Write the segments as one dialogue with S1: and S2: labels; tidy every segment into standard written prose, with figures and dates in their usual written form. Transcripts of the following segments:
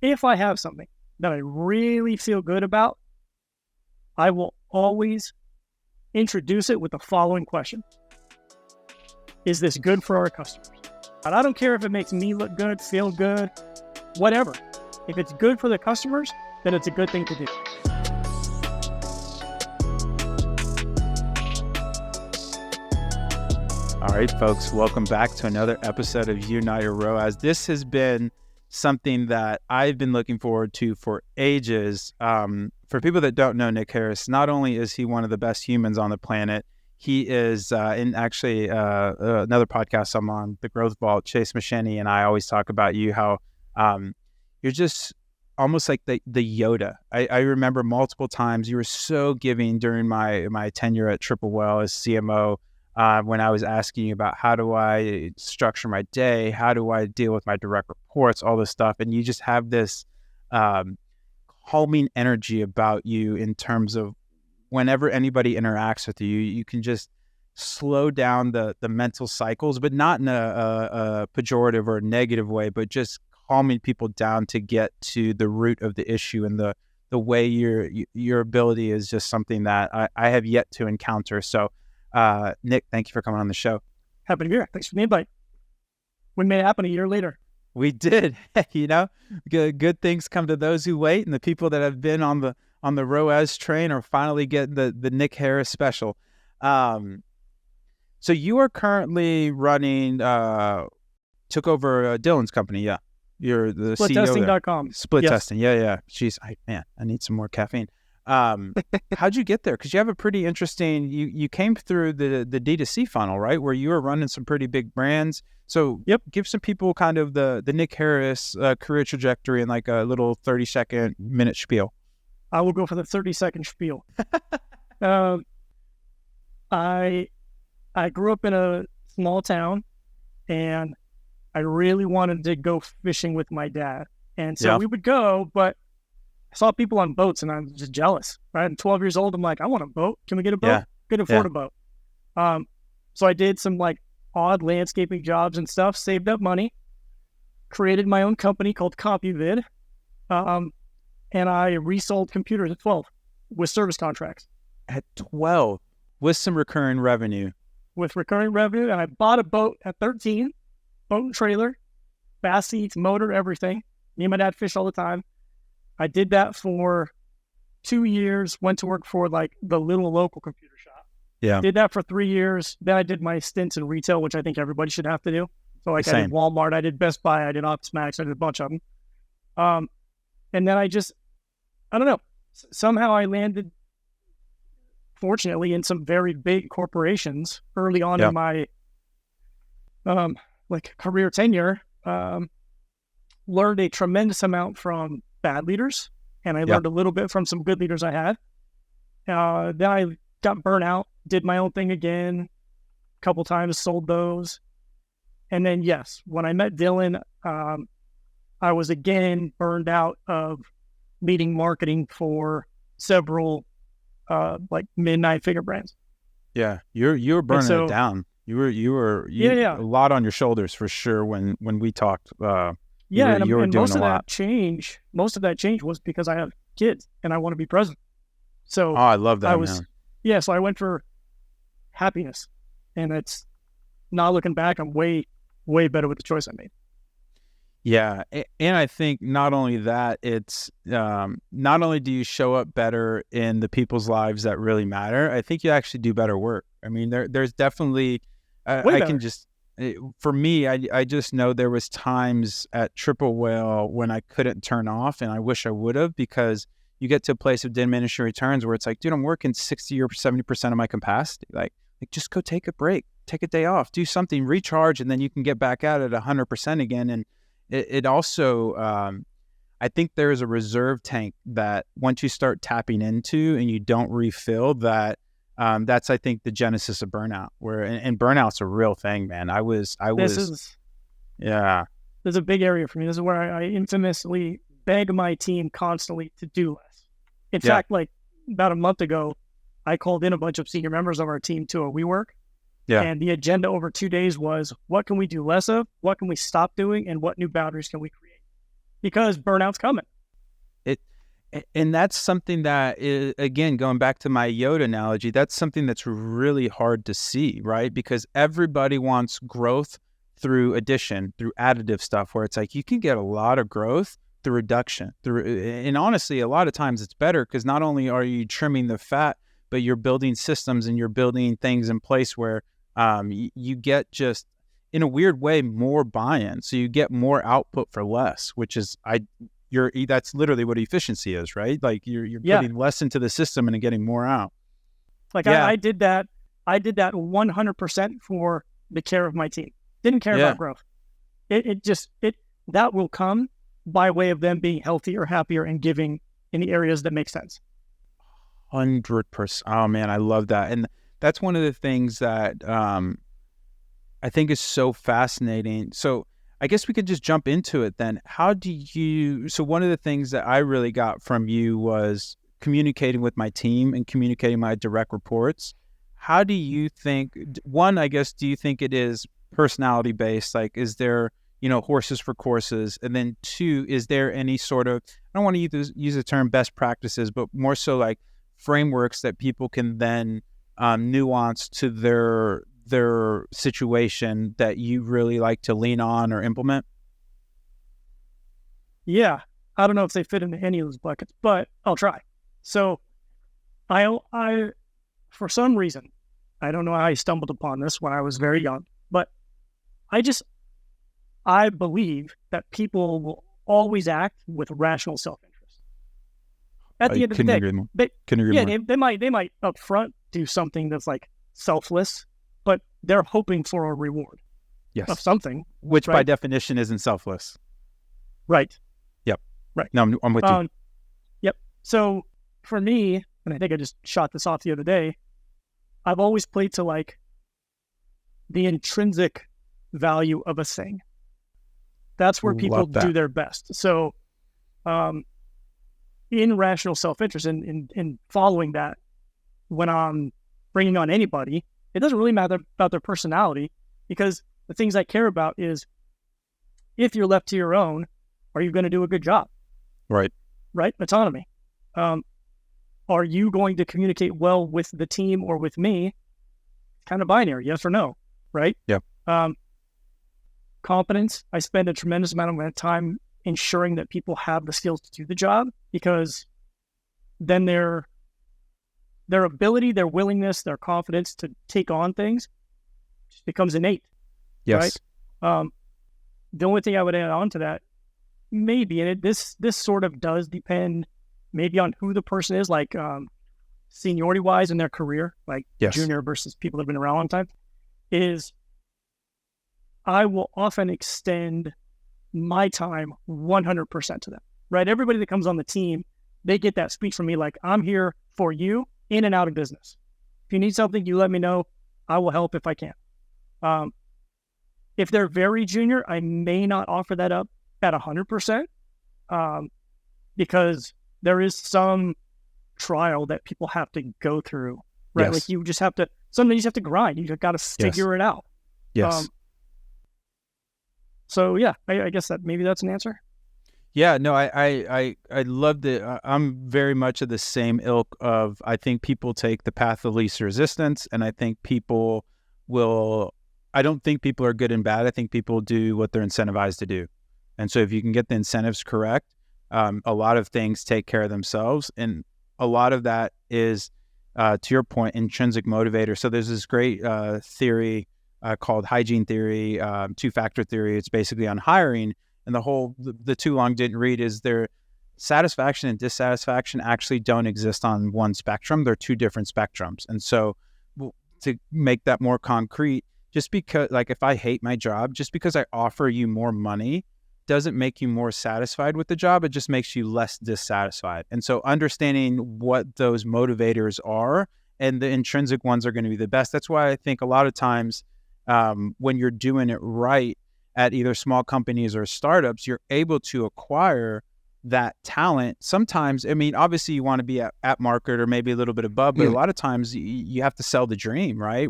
S1: if I have something that I really feel good about, I will always introduce it with the following question. Is this good for our customers? And I don't care if it makes me look good, feel good, whatever. If it's good for the customers, then it's a good thing to do.
S2: All right, folks, welcome back to another episode of Unite Your ROAS. This has been something that I've been looking forward to for ages. For people that don't know Nick Harris, not only is he one of the best humans on the planet, he is in actually another podcast I'm on, The Growth Vault. Chase Machini and I always talk about you, how you're just almost like the Yoda. I remember multiple times you were so giving during my tenure at Triple Well as CMO. When I was asking you about how do I structure my day, how do I deal with my direct reports, all this stuff. And you just have this calming energy about you in terms of whenever anybody interacts with you, you can just slow down the mental cycles, but not in a pejorative or a negative way, but just calming people down to get to the root of the issue. And the way your ability is just something that I have yet to encounter. So Nick, thank you for coming on the show.
S1: Happy to be here. Thanks for the invite. We made it happen a year later.
S2: We did. Good things come to those who wait, and the people that have been on the ROAS train are finally getting the Nick Harris special. So you are currently running, took over Dylan's company. Yeah. You're the CEO there.
S1: SplitTesting.com.
S2: Split testing. Yeah. Jeez, I need some more caffeine. How'd you get there? Because you have a pretty interesting, you came through the D2C funnel, right? Where you were running some pretty big brands. So give some people kind of the Nick Harris career trajectory in like a little 30-second minute spiel.
S1: I will go for the 30-second spiel. I grew up in a small town and I really wanted to go fishing with my dad. And so we would go, but I saw people on boats and I'm just jealous, right? I'm 12 years old. I'm like, I want a boat. Can we get a boat?
S2: Yeah.
S1: Could afford a boat. So I did some like odd landscaping jobs and stuff, saved up money, created my own company called CompuVid. And I resold computers at 12 with service contracts.
S2: At 12 with some recurring revenue.
S1: With recurring revenue. And I bought a boat at 13, boat and trailer, bass seats, motor, everything. Me and my dad fished all the time. I did that for 2 years, went to work for like the little local computer shop.
S2: Yeah.
S1: Did that for 3 years. Then I did my stints in retail, which I think everybody should have to do. So like I did Walmart, I did Best Buy, I did Office Max, I did a bunch of them. And then I don't know, somehow I landed, fortunately, in some very big corporations early on in my like career tenure. Learned a tremendous amount from bad leaders, and I learned a little bit from some good leaders I had. Then I got burnt out, did my own thing again, a couple times, sold those. And then, when I met Dylan, I was again burned out of leading marketing for several like mid-9-figure brands.
S2: Yeah, you were burning it down. You were a lot on your shoulders for sure when we talked. And most of that change was because I have kids and I want to be present. So I love that.
S1: So I went for happiness, and it's not looking back. I'm way better with the choice I made.
S2: Yeah, and I think not only that, it's not only do you show up better in the people's lives that really matter, I think you actually do better work. I mean, there's definitely for me, I just know there was times at Triple Whale when I couldn't turn off, and I wish I would have, because you get to a place of diminishing returns where it's like, dude, I'm working 60 or 70% of my capacity. Like just go take a break, take a day off, do something, recharge, and then you can get back at it 100% again. And it also, I think there's a reserve tank that once you start tapping into and you don't refill that, that's, I think, the genesis of burnout, and burnout's a real thing, man. This is
S1: a big area for me. This is where I infamously beg my team constantly to do less. In fact, like about a month ago, I called in a bunch of senior members of our team to a WeWork.
S2: Yeah.
S1: And the agenda over 2 days was, what can we do less of? What can we stop doing? And what new boundaries can we create? because burnout's coming.
S2: And that's something that is, again, going back to my Yoda analogy, that's something that's really hard to see, right? Because everybody wants growth through addition, through additive stuff, where it's like you can get a lot of growth through reduction. And honestly, a lot of times it's better because not only are you trimming the fat, but you're building systems and you're building things in place where you get just, in a weird way, more buy-in. So you get more output for less, which is that's literally what efficiency is, right? Like you're putting less into the system and getting more out.
S1: Like I did that 100% for the care of my team. Didn't care about growth. That will come by way of them being healthier, happier, and giving in the areas that make sense.
S2: 100%. Oh man, I love that. And that's one of the things that I think is so fascinating. So I guess we could just jump into it then. So one of the things that I really got from you was communicating with my team and communicating my direct reports. How do you think, one, I guess, do you think it is personality based? Like, is there, horses for courses? And then two, is there any sort of, I don't want to use the term best practices, but more so like frameworks that people can then nuance to their situation that you really like to lean on or implement?
S1: Yeah. I don't know if they fit into any of those buckets, but I'll try. So I for some reason, I don't know how I stumbled upon this when I was very young, but I believe that people will always act with rational self-interest. At the end of the day, they might up front do something that's like selfless, but they're hoping for a reward of something.
S2: Which by definition isn't selfless.
S1: Right.
S2: Yep.
S1: Right.
S2: No, I'm with you.
S1: Yep. So for me, and I think I just shot this off the other day, I've always played to like the intrinsic value of a thing. That's where people do their best. So in rational self-interest, in following that, when I'm bringing on anybody, it doesn't really matter about their personality, because the things I care about is, if you're left to your own, are you going to do a good job?
S2: Right.
S1: Right? Autonomy. Are you going to communicate well with the team or with me? Kind of binary, yes or no, right?
S2: Yep.
S1: Competence. I spend a tremendous amount of my time ensuring that people have the skills to do the job, because then their ability, their willingness, their confidence to take on things just becomes innate.
S2: Yes.
S1: Right? The only thing I would add on to that, maybe, and this sort of does depend maybe on who the person is, like seniority-wise in their career, like junior versus people that have been around a long time, is I will often extend my time 100% to them, right? Everybody that comes on the team, they get that speech from me, like, I'm here for you in and out of business. If you need something, you let me know. I will help if I can. If they're very junior, I may not offer that up at 100%, because there is some trial that people have to go through, right? Yes. Like you just have to, sometimes you just have to grind. You just got to figure it out.
S2: Yes.
S1: So yeah, I guess that maybe that's an answer.
S2: Yeah, no, I loved it. I'm very much of the same ilk of, I think people take the path of least resistance, and I think people I don't think people are good and bad. I think people do what they're incentivized to do. And so if you can get the incentives correct, a lot of things take care of themselves. And a lot of that is, to your point, intrinsic motivator. So there's this great theory called hygiene theory, two-factor theory. It's basically on hiring. And the too long didn't read is their satisfaction and dissatisfaction actually don't exist on one spectrum. They're two different spectrums. And so to make that more concrete, just because, like, if I hate my job, just because I offer you more money doesn't make you more satisfied with the job. It just makes you less dissatisfied. And so understanding what those motivators are, and the intrinsic ones are going to be the best. That's why I think a lot of times when you're doing it right at either small companies or startups, you're able to acquire that talent. Sometimes, I mean, obviously you want to be at market or maybe a little bit above, but a lot of times you have to sell the dream, right?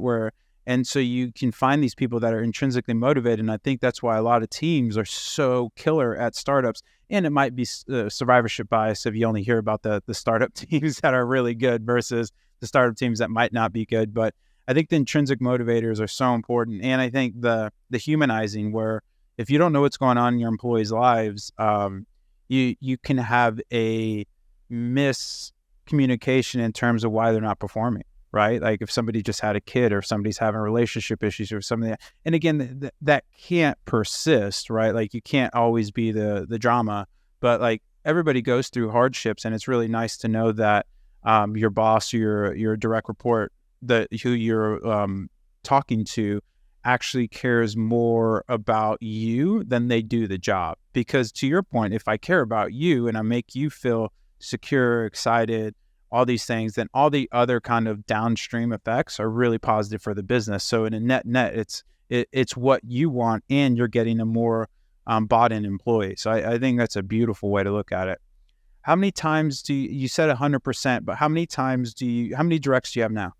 S2: And so you can find these people that are intrinsically motivated. And I think that's why a lot of teams are so killer at startups. And it might be survivorship bias if you only hear about the startup teams that are really good versus the startup teams that might not be good. But I think the intrinsic motivators are so important. And I think the humanizing, where if you don't know what's going on in your employees' lives, you can have a miscommunication in terms of why they're not performing, right? Like if somebody just had a kid or if somebody's having relationship issues or something. And again, that can't persist, right? Like you can't always be the drama, but like everybody goes through hardships, and it's really nice to know that your boss or your direct report, who you're talking to, actually cares more about you than they do the job. Because to your point, if I care about you and I make you feel secure, excited, all these things, then all the other kind of downstream effects are really positive for the business. So in a net, it's what you want, and you're getting a more bought-in employee. So I think that's a beautiful way to look at it. How many times you said 100%, but how many directs do you have now?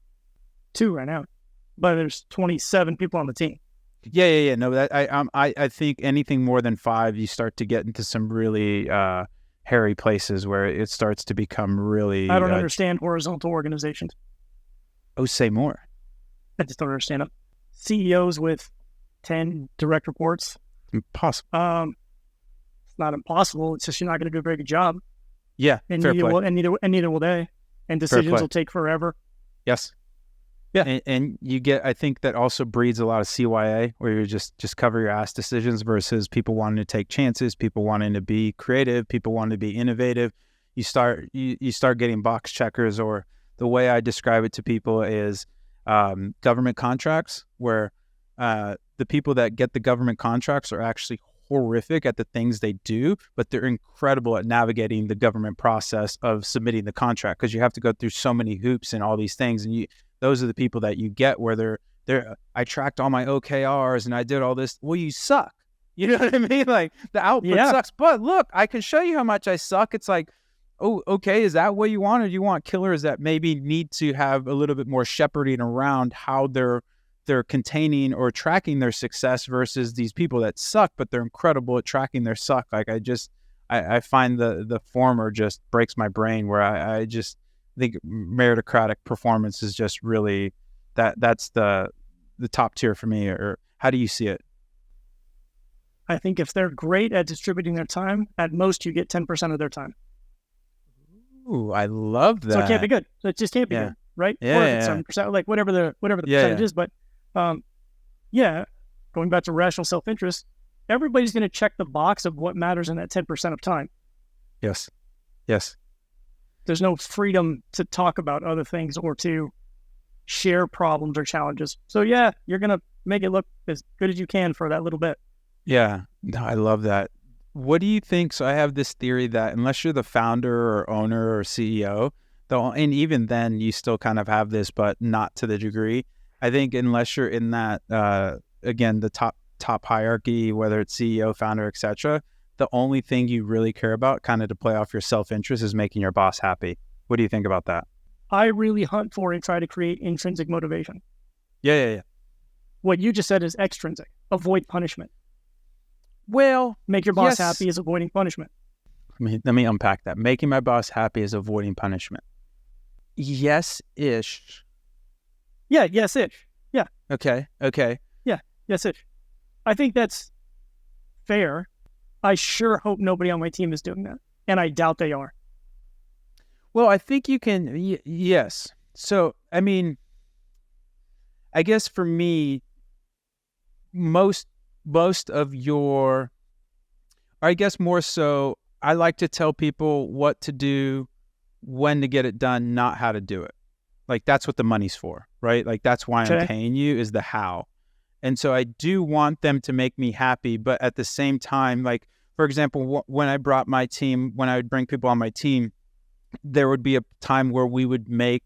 S1: 2 right now, but there's 27 people on the team.
S2: Yeah. No, that I think anything more than 5, you start to get into some really hairy places where it starts to become really.
S1: I don't understand horizontal organizations.
S2: Oh, say more.
S1: I just don't understand them. CEOs with 10 direct reports.
S2: Impossible.
S1: It's not impossible. It's just you're not going to do a very good job.
S2: Yeah,
S1: and
S2: fair play.
S1: Neither will they. And decisions will take forever.
S2: Yes. Yeah, and you get. I think that also breeds a lot of CYA, where you just cover your ass decisions versus people wanting to take chances, people wanting to be creative, people wanting to be innovative. You start getting box checkers, or the way I describe it to people is government contracts, where the people that get the government contracts are actually horrific at the things they do, but they're incredible at navigating the government process of submitting the contract, because you have to go through so many hoops and all these things, and those are the people that you get where I tracked all my OKRs and I did all this. Well, you suck. You know what I mean? Like the output sucks, but look, I can show you how much I suck. It's like, oh, okay. Is that what you want? Or do you want killers that maybe need to have a little bit more shepherding around how they're containing or tracking their success versus these people that suck, but they're incredible at tracking their suck. Like I find the former just breaks my brain, where I just think meritocratic performance is just really that's the top tier for me. Or how do you see it?
S1: I think if they're great at distributing their time, at most you get 10% of their time.
S2: Ooh, I love that.
S1: So it can't be good. So it just can't be good, right?
S2: Yeah,
S1: or if it's 7%, like whatever the percentage is. But going back to rational self-interest, everybody's going to check the box of what matters in that 10% of time.
S2: Yes.
S1: There's no freedom to talk about other things or to share problems or challenges. So you're going to make it look as good as you can for that little bit.
S2: Yeah, no, I love that. What do you think? So I have this theory that unless you're the founder or owner or CEO, and even then you still kind of have this, but not to the degree. I think unless you're in that, again, the top hierarchy, whether it's CEO, founder, etc., the only thing you really care about, kind of to play off your self-interest, is making your boss happy. What do you think about that?
S1: I really hunt for and try to create intrinsic motivation.
S2: Yeah.
S1: What you just said is extrinsic. Avoid punishment.
S2: Well,
S1: make your boss happy is avoiding punishment.
S2: Let me unpack that. Making my boss happy is avoiding punishment. Yes-ish.
S1: Yeah, yes-ish. Yeah.
S2: Okay.
S1: Yeah, yes-ish. I think that's fair. I sure hope nobody on my team is doing that, and I doubt they are.
S2: Well, I think you can, yes. So, I guess for me, most of your, or I guess more so, I like to tell people what to do, when to get it done, not how to do it. Like, that's what the money's for, right? Like, that's why I'm paying you, is the how. And so I do want them to make me happy, but at the same time, like, for example, when I would bring people on my team, there would be a time where we would make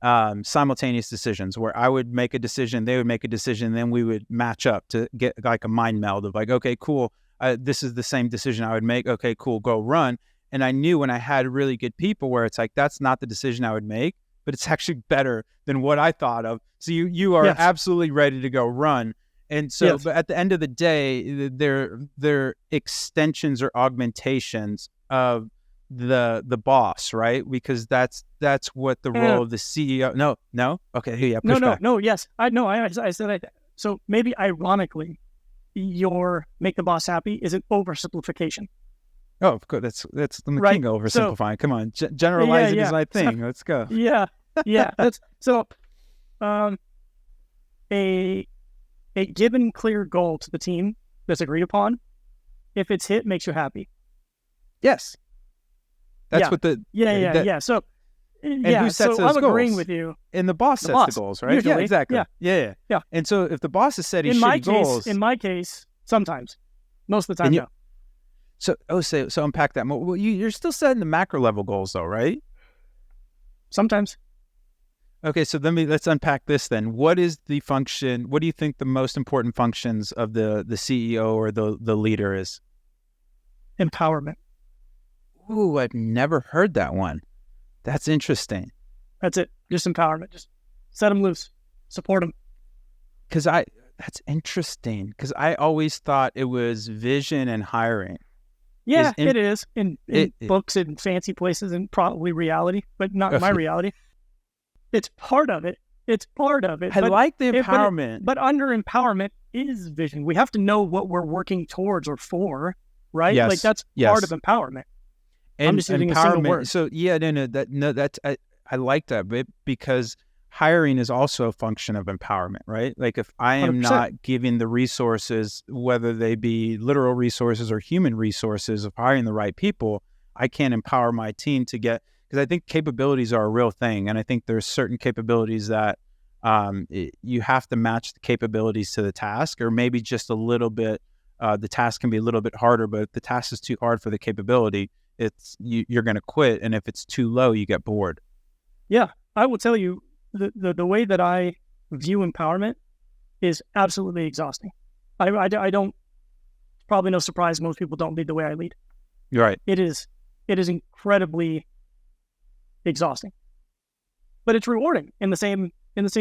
S2: simultaneous decisions, where I would make a decision, they would make a decision, then we would match up to get like a mind meld of like, okay, cool, this is the same decision I would make. Okay, cool, go run. And I knew when I had really good people where it's like, that's not the decision I would make, but it's actually better than what I thought of. So you are absolutely ready to go run. And so, but at the end of the day, they're extensions or augmentations of the boss, right? Because that's what the role of the CEO. No, okay, yeah, push back.
S1: No, yes, I said so. Maybe ironically, your make the boss happy is an oversimplification.
S2: Oh, of course, that's the
S1: right.
S2: king oversimplifying. So, come on, generalizing is my thing. Let's go.
S1: Yeah. That's so. A given clear goal to the team that's agreed upon, if it's hit, makes you happy.
S2: Yes. That's what the...
S1: Yeah. So,
S2: and who sets those
S1: I'm
S2: goals?
S1: Agreeing with you.
S2: And the boss sets the goals, right?
S1: Usually,
S2: yeah, exactly.
S1: Yeah.
S2: And so if the boss has set his shitty goals...
S1: In my case, sometimes. Most of the time, no.
S2: So unpack that more. Well, you're still setting the macro level goals though, right?
S1: Sometimes.
S2: Okay, so let's unpack this then. What is the function? What do you think the most important functions of the CEO or the leader is?
S1: Empowerment.
S2: Ooh, I've never heard that one. That's interesting.
S1: That's it. Just empowerment. Just set them loose. Support them.
S2: That's interesting because I always thought it was vision and hiring.
S1: Yeah, it is in books and fancy places and probably reality, but not my reality. It's part of it.
S2: I like the empowerment.
S1: But under empowerment is vision. We have to know what we're working towards or for, right?
S2: Yes.
S1: Like that's part of empowerment.
S2: And
S1: I'm just using a single word.
S2: So I like that bit because hiring is also a function of empowerment, right? Like if I am 100%. Not giving the resources, whether they be literal resources or human resources of hiring the right people, I can't empower my team to get... Because I think capabilities are a real thing. And I think there's certain capabilities that you have to match the capabilities to the task, or maybe just a little bit, the task can be a little bit harder, but if the task is too hard for the capability, you're going to quit. And if it's too low, you get bored.
S1: Yeah, I will tell you the way that I view empowerment is absolutely exhausting. I don't, probably no surprise, most people don't lead the way I lead.
S2: You're right.
S1: It is incredibly exhausting, but it's rewarding in the same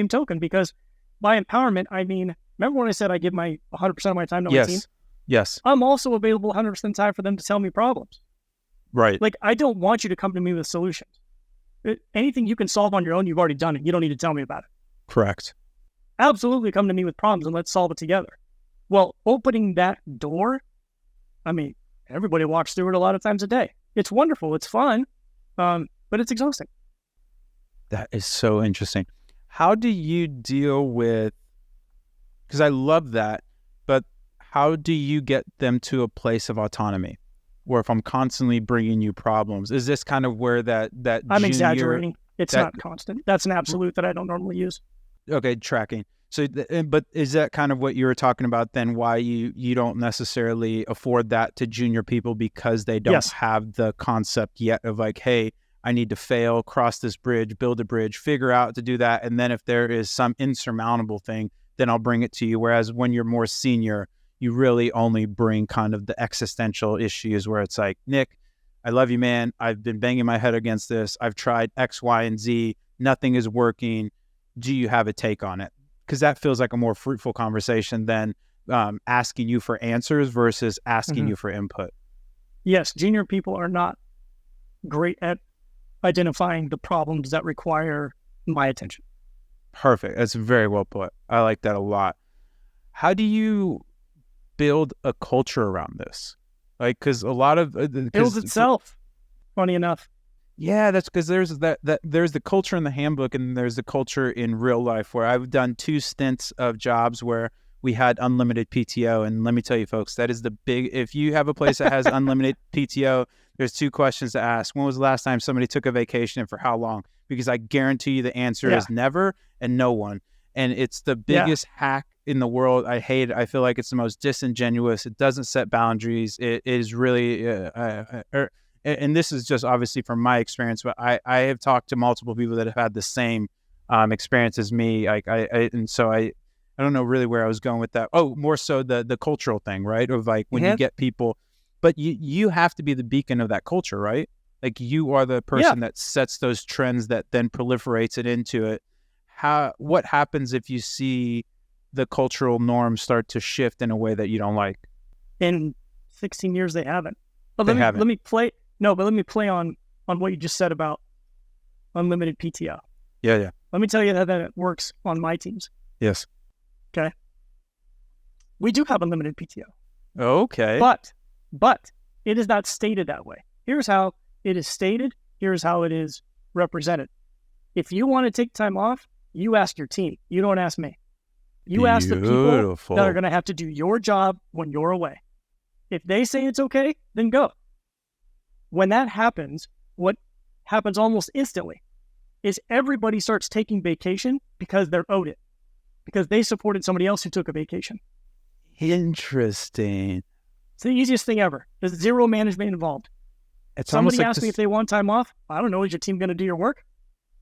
S1: token, because by empowerment, I mean, remember when I said I give my 100% of my time to my team?
S2: Yes.
S1: I'm also available 100% of the time for them to tell me problems.
S2: Right.
S1: Like, I don't want you to come to me with solutions. Anything you can solve on your own, you've already done it. You don't need to tell me about it.
S2: Correct.
S1: Absolutely come to me with problems and let's solve it together. Well, opening that door, I mean, everybody walks through it a lot of times a day. It's wonderful. It's fun. But it's exhausting.
S2: That is so interesting. How do you deal with, because I love that, but how do you get them to a place of autonomy? Where if I'm constantly bringing you problems, is this kind of where that
S1: I'm exaggerating. It's not constant. That's an absolute that I don't normally use.
S2: Okay, tracking. So, but is that kind of what you were talking about then, why you don't necessarily afford that to junior people, because they don't have the concept yet of like, hey, I need to fail, cross this bridge, build a bridge, figure out to do that. And then if there is some insurmountable thing, then I'll bring it to you. Whereas when you're more senior, you really only bring kind of the existential issues where it's like, Nick, I love you, man. I've been banging my head against this. I've tried X, Y, and Z. Nothing is working. Do you have a take on it? Because that feels like a more fruitful conversation than asking you for answers versus asking you for input.
S1: Yes, junior people are not great at identifying the problems that require my attention.
S2: Perfect. That's very well put. I like that a lot. How do you build a culture around this? Like, because a lot of
S1: it builds itself. Funny enough.
S2: Yeah, that's because there's there's the culture in the handbook and there's the culture in real life, where I've done 2 stints of jobs where we had unlimited PTO. And let me tell you, folks, that is if you have a place that has unlimited PTO, there's 2 questions to ask. When was the last time somebody took a vacation and for how long? Because I guarantee you the answer is never and no one. And it's the biggest hack in the world. I hate it. I feel like it's the most disingenuous. It doesn't set boundaries. It is really, and this is just obviously from my experience, but I have talked to multiple people that have had the same experience as me. And so I don't know really where I was going with that. Oh, more so the cultural thing, right? Of like when you get people, but you have to be the beacon of that culture, right? Like you are the person that sets those trends that then proliferates it into it. What happens if you see the cultural norms start to shift in a way that you don't like?
S1: In 16 years, they haven't. But
S2: They
S1: let
S2: haven't.
S1: me play. No, but let me play on what you just said about unlimited PTO.
S2: Yeah.
S1: Let me tell you how that works on my teams.
S2: Yes.
S1: Okay. We do have unlimited PTO.
S2: Okay.
S1: But it is not stated that way. Here's how it is stated. Here's how it is represented. If you want to take time off, you ask your team. You don't ask me. You ask the people that are going to have to do your job when you're away. If they say it's okay, then go. When that happens, what happens almost instantly is everybody starts taking vacation because they're owed it, because they supported somebody else who took a vacation.
S2: Interesting.
S1: It's the easiest thing ever. There's zero management involved. Somebody asked me if they want time off. I don't know. Is your team going to do your work?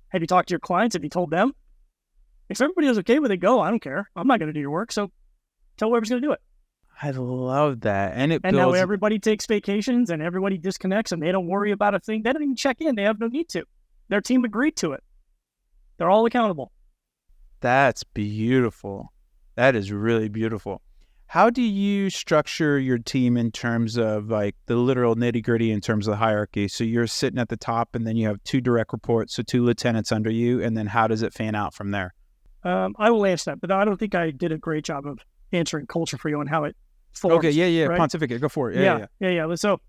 S1: Have you talked to your clients? Have you told them? If everybody is okay with it, go. I don't care. I'm not going to do your work. So tell whoever's going to do it.
S2: I love that. And
S1: now everybody takes vacations and everybody disconnects and they don't worry about a thing. They don't even check in. They have no need to. Their team agreed to it. They're all accountable.
S2: That's beautiful. That is really beautiful. How do you structure your team in terms of like the literal nitty gritty in terms of the hierarchy? So you're sitting at the top and then you have 2 direct reports, so 2 lieutenants under you. And then how does it fan out from there?
S1: I will answer that, but I don't think I did a great job of answering culture for you and how it forms.
S2: Okay, yeah.
S1: Right?
S2: Pontificate, go for it.
S1: Yeah. So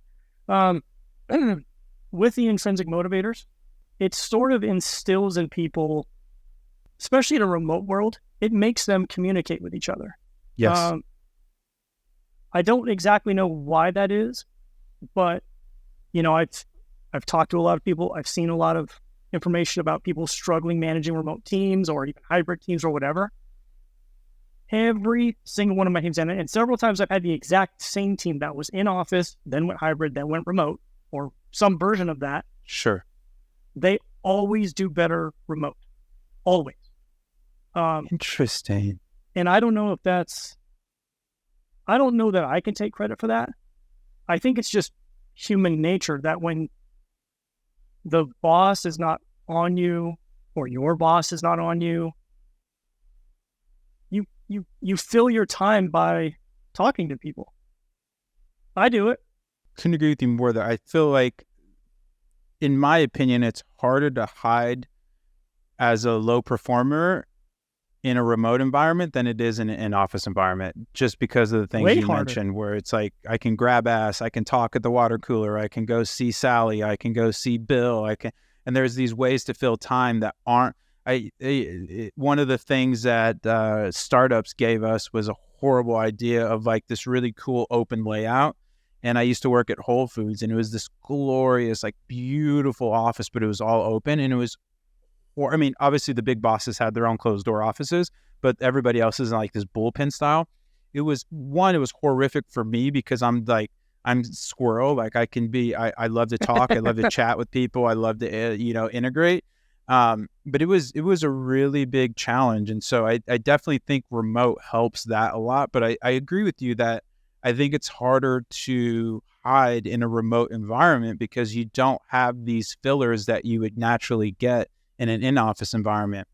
S1: with the intrinsic motivators, it sort of instills in people, especially in a remote world, it makes them communicate with each other.
S2: Yes.
S1: I don't exactly know why that is, but I've talked to a lot of people. I've seen a lot of information about people struggling managing remote teams or even hybrid teams or whatever. Every single one of my teams, and several times I've had the exact same team that was in office, then went hybrid, then went remote, or some version of that.
S2: Sure.
S1: They always do better remote. Always.
S2: Interesting.
S1: And I don't know that I can take credit for that. I think it's just human nature that when the boss is not on you or your boss is not on you, you fill your time by talking to people. I do it.
S2: Couldn't agree with you more there. I feel like, in my opinion, it's harder to hide as a low performer in a remote environment than it is in an office environment, just because of the things you mentioned, where it's like, I can grab ass, I can talk at the water cooler, I can go see Sally, I can go see Bill, and there's these ways to fill time that aren't, one of the things that startups gave us was a horrible idea of like this really cool open layout. And I used to work at Whole Foods, and it was this glorious, like beautiful office, but it was all open, and it was, I mean, obviously the big bosses had their own closed door offices, but everybody else is in like this bullpen style. It was horrific for me because I'm squirrel. Like I love to talk. I love to chat with people. I love to, integrate. But it was a really big challenge. And so I definitely think remote helps that a lot, but I agree with you that I think it's harder to hide in a remote environment because you don't have these fillers that you would naturally get in an in-office environment.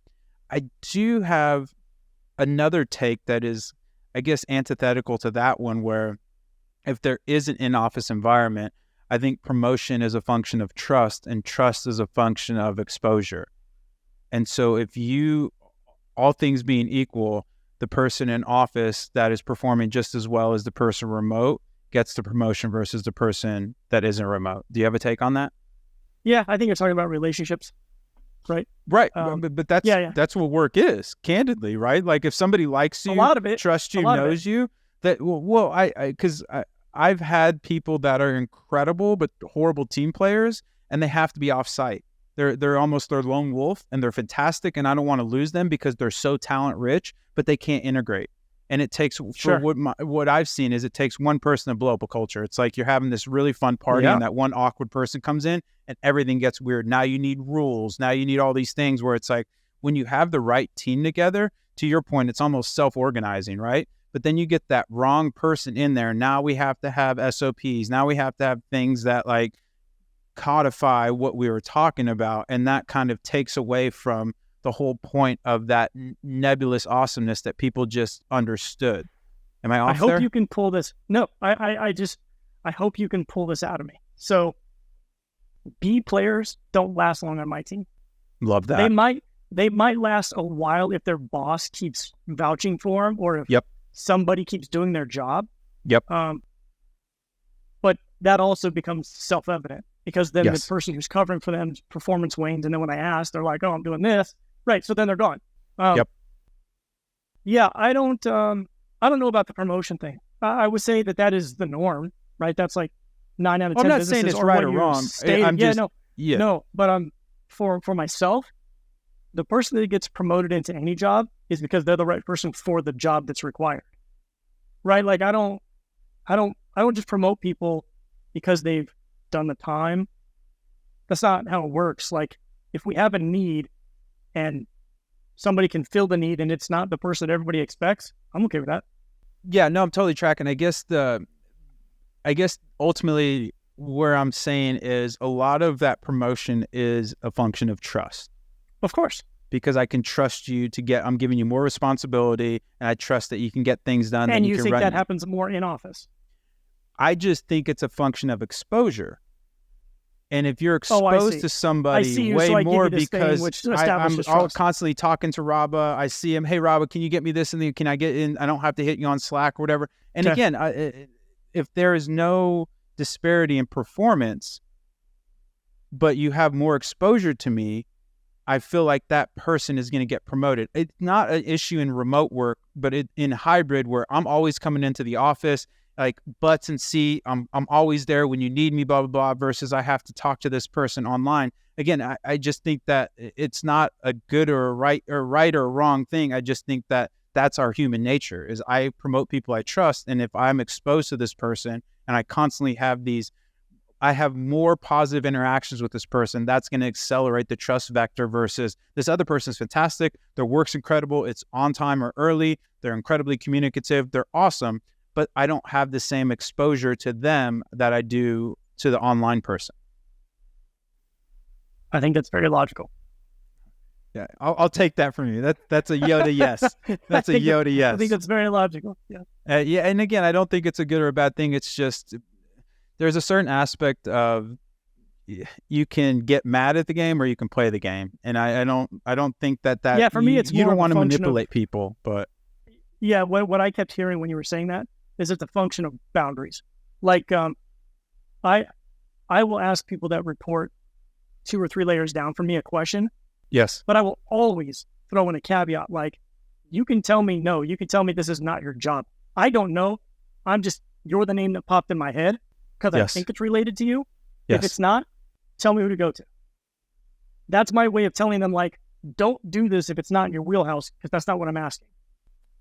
S2: I do have another take that is, I guess, antithetical to that one, where if there is an in-office environment, I think promotion is a function of trust, and trust is a function of exposure. And so if you, all things being equal, the person in office that is performing just as well as the person remote gets the promotion versus the person that isn't remote. Do you have a take on that?
S1: Yeah, I think you're talking about relationships. Right.
S2: But that's what work is, candidly, right? Like if somebody likes you,
S1: a lot of it,
S2: trusts you, knows you, that, because I've had people that are incredible but horrible team players, and they have to be off site. They're almost their lone wolf, and they're fantastic, and I don't want to lose them because they're so talent rich, but they can't integrate. And it takes, for what I've seen is, it takes one person to blow up a culture. It's like you're having this really fun party, and that one awkward person comes in and everything gets weird. Now you need rules. Now you need all these things, where it's like, when you have the right team together, to your point, it's almost self-organizing, right? But then you get that wrong person in there. Now we have to have SOPs. Now we have to have things that like codify what we were talking about. And that kind of takes away from the whole point of that nebulous awesomeness that people just understood. Am I off
S1: I hope
S2: there?
S1: you can pull this. No, I hope you can pull this out of me. So B players don't last long on my team.
S2: Love that.
S1: They might last a while if their boss keeps vouching for them, or if somebody keeps doing their job.
S2: Yep.
S1: But that also becomes self-evident, because then the person who's covering for them performance wanes, and then when I ask, they're like, "Oh, I'm doing this." Right. So then they're gone. Yeah, I don't know about the promotion thing. I would say that is the norm, right? That's like 9 out of 10
S2: I'm not
S1: businesses,
S2: saying it's
S1: or
S2: right or wrong.
S1: No. But for myself, the person that gets promoted into any job is because they're the right person for the job that's required, right? Like I don't just promote people because they've done the time. That's not how it works. Like if we have a need and somebody can fill the need and it's not the person that everybody expects, I'm okay with that.
S2: Yeah, no, I'm totally tracking. I guess ultimately where I'm saying is a lot of that promotion is a function of trust.
S1: Of course.
S2: Because I can trust you I'm giving you more responsibility, and I trust that you can get things done.
S1: And you think that happens more in office?
S2: I just think it's a function of exposure. And if you're exposed to somebody way more, because I'm constantly talking to Rabba, I see him, hey, Rabba, can you get me this? And can I get in? I don't have to hit you on Slack or whatever. And again, if there is no disparity in performance, but you have more exposure to me, I feel like that person is going to get promoted. It's not an issue in remote work, but in hybrid, where I'm always coming into the office, like butts and seat, I'm always there when you need me, blah, blah, blah, versus I have to talk to this person online. Again, I just think that it's not a good or a right or wrong thing. I just think that that's our human nature, is I promote people I trust. And if I'm exposed to this person and I constantly I have more positive interactions with this person, that's going to accelerate the trust vector versus this other person is fantastic. Their work's incredible. It's on time or early. They're incredibly communicative. They're awesome. But I don't have the same exposure to them that I do to the online person.
S1: I think that's very logical.
S2: Yeah, I'll take that from you. That's a Yoda yes. That's a Yoda yes.
S1: I think that's very logical. Yeah.
S2: Yeah, and again, I don't think it's a good or a bad thing. It's just there's a certain aspect of you can get mad at the game or you can play the game, and I don't think that. Yeah,
S1: for me, it's
S2: you
S1: more
S2: don't want to manipulate people, but
S1: yeah, what I kept hearing when you were saying that is it's a function of boundaries. Like I will ask people that report 2 or 3 layers down from me a question.
S2: Yes.
S1: But I will always throw in a caveat, like, you can tell me no, you can tell me this is not your job. I don't know. You're the name that popped in my head because I think it's related to you.
S2: Yes.
S1: If it's not, tell me who to go to. That's my way of telling them, like, don't do this if it's not in your wheelhouse, because that's not what I'm asking.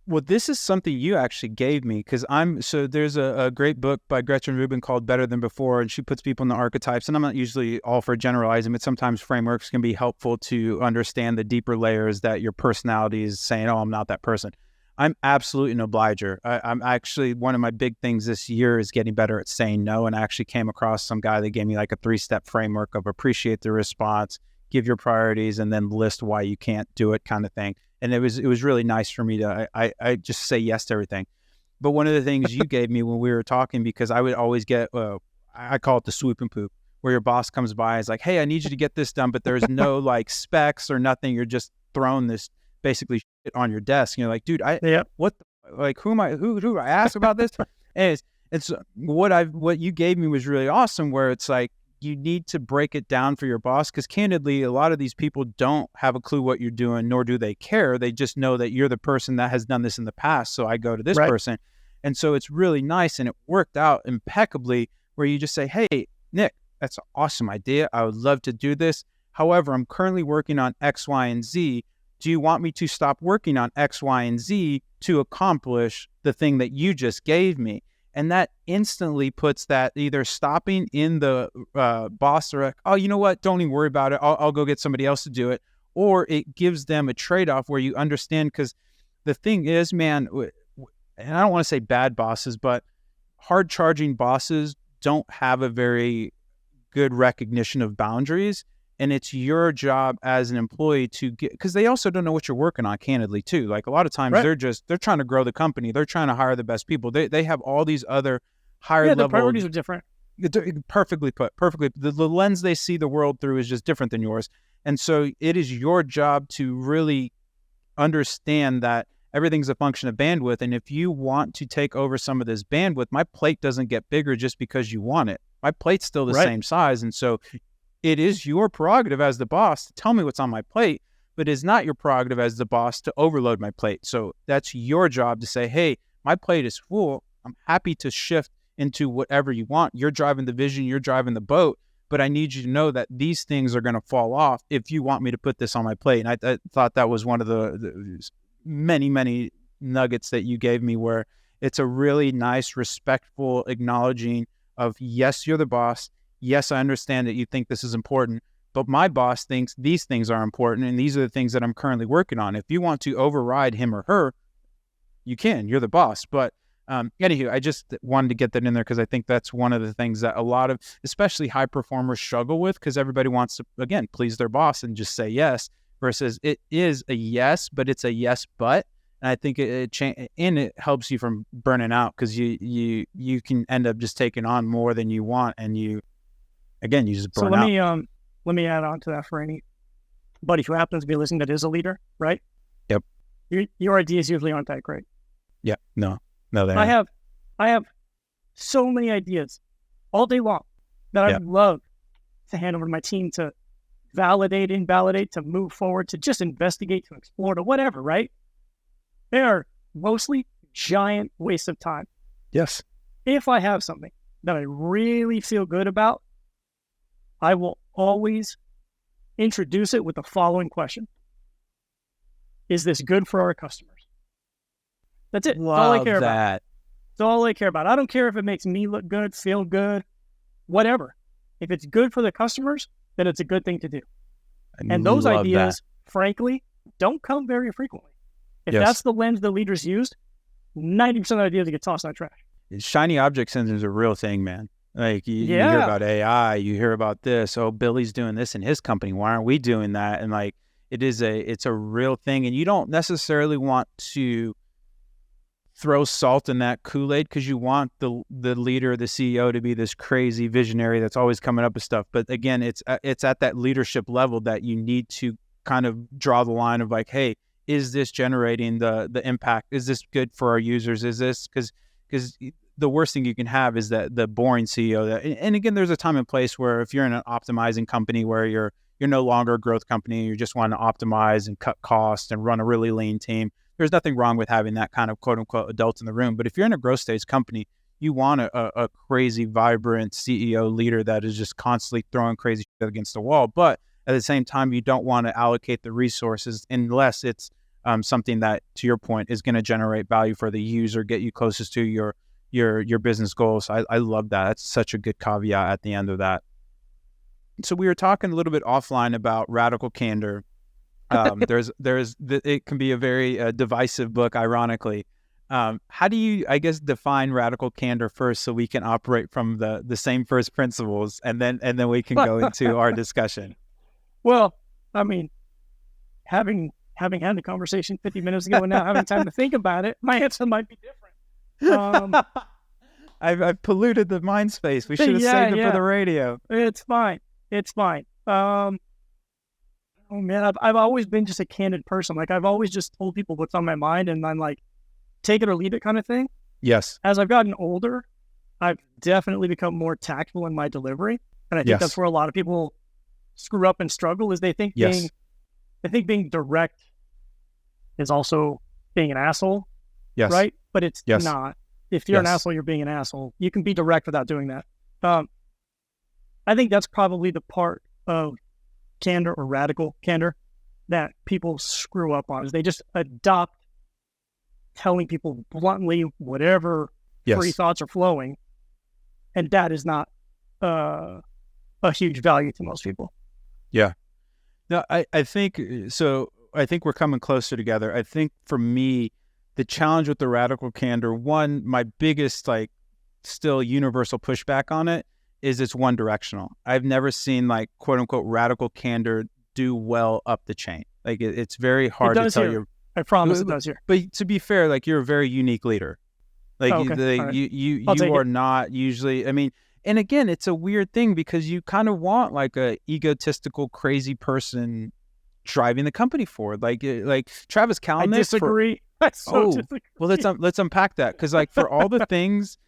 S2: Well, this is something you actually gave me, because there's a great book by Gretchen Rubin called Better Than Before, and she puts people in the archetypes, and I'm not usually all for generalizing, but sometimes frameworks can be helpful to understand the deeper layers that your personality is saying, oh, I'm not that person. I'm absolutely an obliger. I'm actually, one of my big things this year is getting better at saying no, and I actually came across some guy that gave me like a 3-step framework of appreciate the response, give your priorities, and then list why you can't do it, kind of thing. And it was really nice for me to, I just say yes to everything. But one of the things you gave me when we were talking, because I would always get, I call it the swoop and poop, where your boss comes by and is like, hey, I need you to get this done, but there's no like specs or nothing. You're just throwing this basically shit on your desk. And you're like, dude, who do I ask about this? And it's what you gave me was really awesome, where it's like, you need to break it down for your boss, because candidly, a lot of these people don't have a clue what you're doing, nor do they care. They just know that you're the person that has done this in the past, so I go to this person. And so it's really nice, and it worked out impeccably, where you just say, hey, Nick, that's an awesome idea. I would love to do this. However, I'm currently working on X, Y, and Z. Do you want me to stop working on X, Y, and Z to accomplish the thing that you just gave me? And that instantly puts that either stopping in the boss, or like, oh, you know what? Don't even worry about it. I'll go get somebody else to do it. Or it gives them a trade-off where you understand, because the thing is, man, and I don't want to say bad bosses, but hard-charging bosses don't have a very good recognition of boundaries. And it's your job as an employee to get, because they also don't know what you're working on, candidly, too. Like a lot of times they're trying to grow the company. They're trying to hire the best people. They have all these other higher level.
S1: The priorities are different.
S2: Perfectly put. Perfectly. The lens they see the world through is just different than yours. And so it is your job to really understand that everything's a function of bandwidth. And if you want to take over some of this bandwidth, my plate doesn't get bigger just because you want it. My plate's still the same size. And so it is your prerogative as the boss to tell me what's on my plate, but it's not your prerogative as the boss to overload my plate. So that's your job to say, hey, my plate is full. I'm happy to shift into whatever you want. You're driving the vision, you're driving the boat, but I need you to know that these things are going to fall off if you want me to put this on my plate. And I thought that was one of the many, many nuggets that you gave me, where it's a really nice, respectful acknowledging of, yes, you're the boss. Yes, I understand that you think this is important, but my boss thinks these things are important, and these are the things that I'm currently working on. If you want to override him or her, you can. You're the boss. But anywho, I just wanted to get that in there because I think that's one of the things that a lot of, especially high performers, struggle with, because everybody wants to, again, please their boss and just say yes, versus it is a yes, but it's a yes, but. And I think it helps you from burning out, because you can end up just taking on more than you want, and you just burn out.
S1: So let me add on to that for anybody who happens to be listening that is a leader, right?
S2: Yep.
S1: Your ideas usually aren't that great.
S2: Yeah. No, they aren't.
S1: I have so many ideas all day long that I would love to hand over to my team to validate, invalidate, to move forward, to just investigate, to explore, to whatever, right? They are mostly giant waste of time.
S2: Yes.
S1: If I have something that I really feel good about, I will always introduce it with the following question. Is this good for our customers? That's it.
S2: Love
S1: That's all I care
S2: that.
S1: about. That's all I care about. I don't care if it makes me look good, feel good, whatever. If it's good for the customers, then it's a good thing to do. And those ideas, frankly, don't come very frequently. If that's the lens the leaders used, 90% of the ideas get tossed in the trash.
S2: Shiny object syndrome is a real thing, man. Like you hear about AI, you hear about this. Oh, Billy's doing this in his company. Why aren't we doing that? And like it's a real thing. And you don't necessarily want to throw salt in that Kool-Aid, because you want the leader, the CEO, to be this crazy visionary that's always coming up with stuff. But again, it's at that leadership level that you need to kind of draw the line of like, hey, is this generating the impact? Is this good for our users? Is this because the worst thing you can have is that the boring CEO. And again, there's a time and place where if you're in an optimizing company where you're no longer a growth company, you just want to optimize and cut costs and run a really lean team, there's nothing wrong with having that kind of quote unquote adult in the room. But if you're in a growth stage company, you want a crazy, vibrant CEO leader that is just constantly throwing crazy shit against the wall. But at the same time, you don't want to allocate the resources unless it's something that, to your point, is going to generate value for the user, get you closest to your business goals. I love that. That's such a good caveat at the end of that. So we were talking a little bit offline about radical candor. It can be a very divisive book, ironically. How do you, I guess, define radical candor first, so we can operate from the same first principles, and then we can go into our discussion?
S1: Well, I mean, having had the conversation 50 minutes ago and now having time to think about it, my answer might be different.
S2: I've polluted the mind space. We should have saved it for the radio.
S1: It's fine. Oh man, I've always been just a candid person. Like I've always just told people what's on my mind, and I'm like, take it or leave it kind of thing.
S2: Yes.
S1: As I've gotten older, I've definitely become more tactful in my delivery, and I think that's where a lot of people screw up and struggle. Is they think being direct is also being an asshole.
S2: Yes.
S1: Right. But it's not. If you're an asshole, you're being an asshole. You can be direct without doing that. I think that's probably the part of candor or radical candor that people screw up on, is they just adopt telling people bluntly whatever free thoughts are flowing. And that is not a huge value to most people. Yeah.
S2: No, I think so. I think we're coming closer together. I think for me, the challenge with the radical candor, one, my biggest, still universal pushback on it is it's one directional. I've never seen like quote unquote radical candor do well up the chain. Like it's very hard to tell you.
S1: I promise it does here.
S2: But to be fair, like you're a very unique leader. Like
S1: right.
S2: you are not usually, I mean, and again, it's a weird thing because you kind of want like a egotistical, crazy person driving the company forward. Like Travis Kalanick.
S1: I disagree.
S2: Disagree. Well, let's unpack that. Cause like for all the things,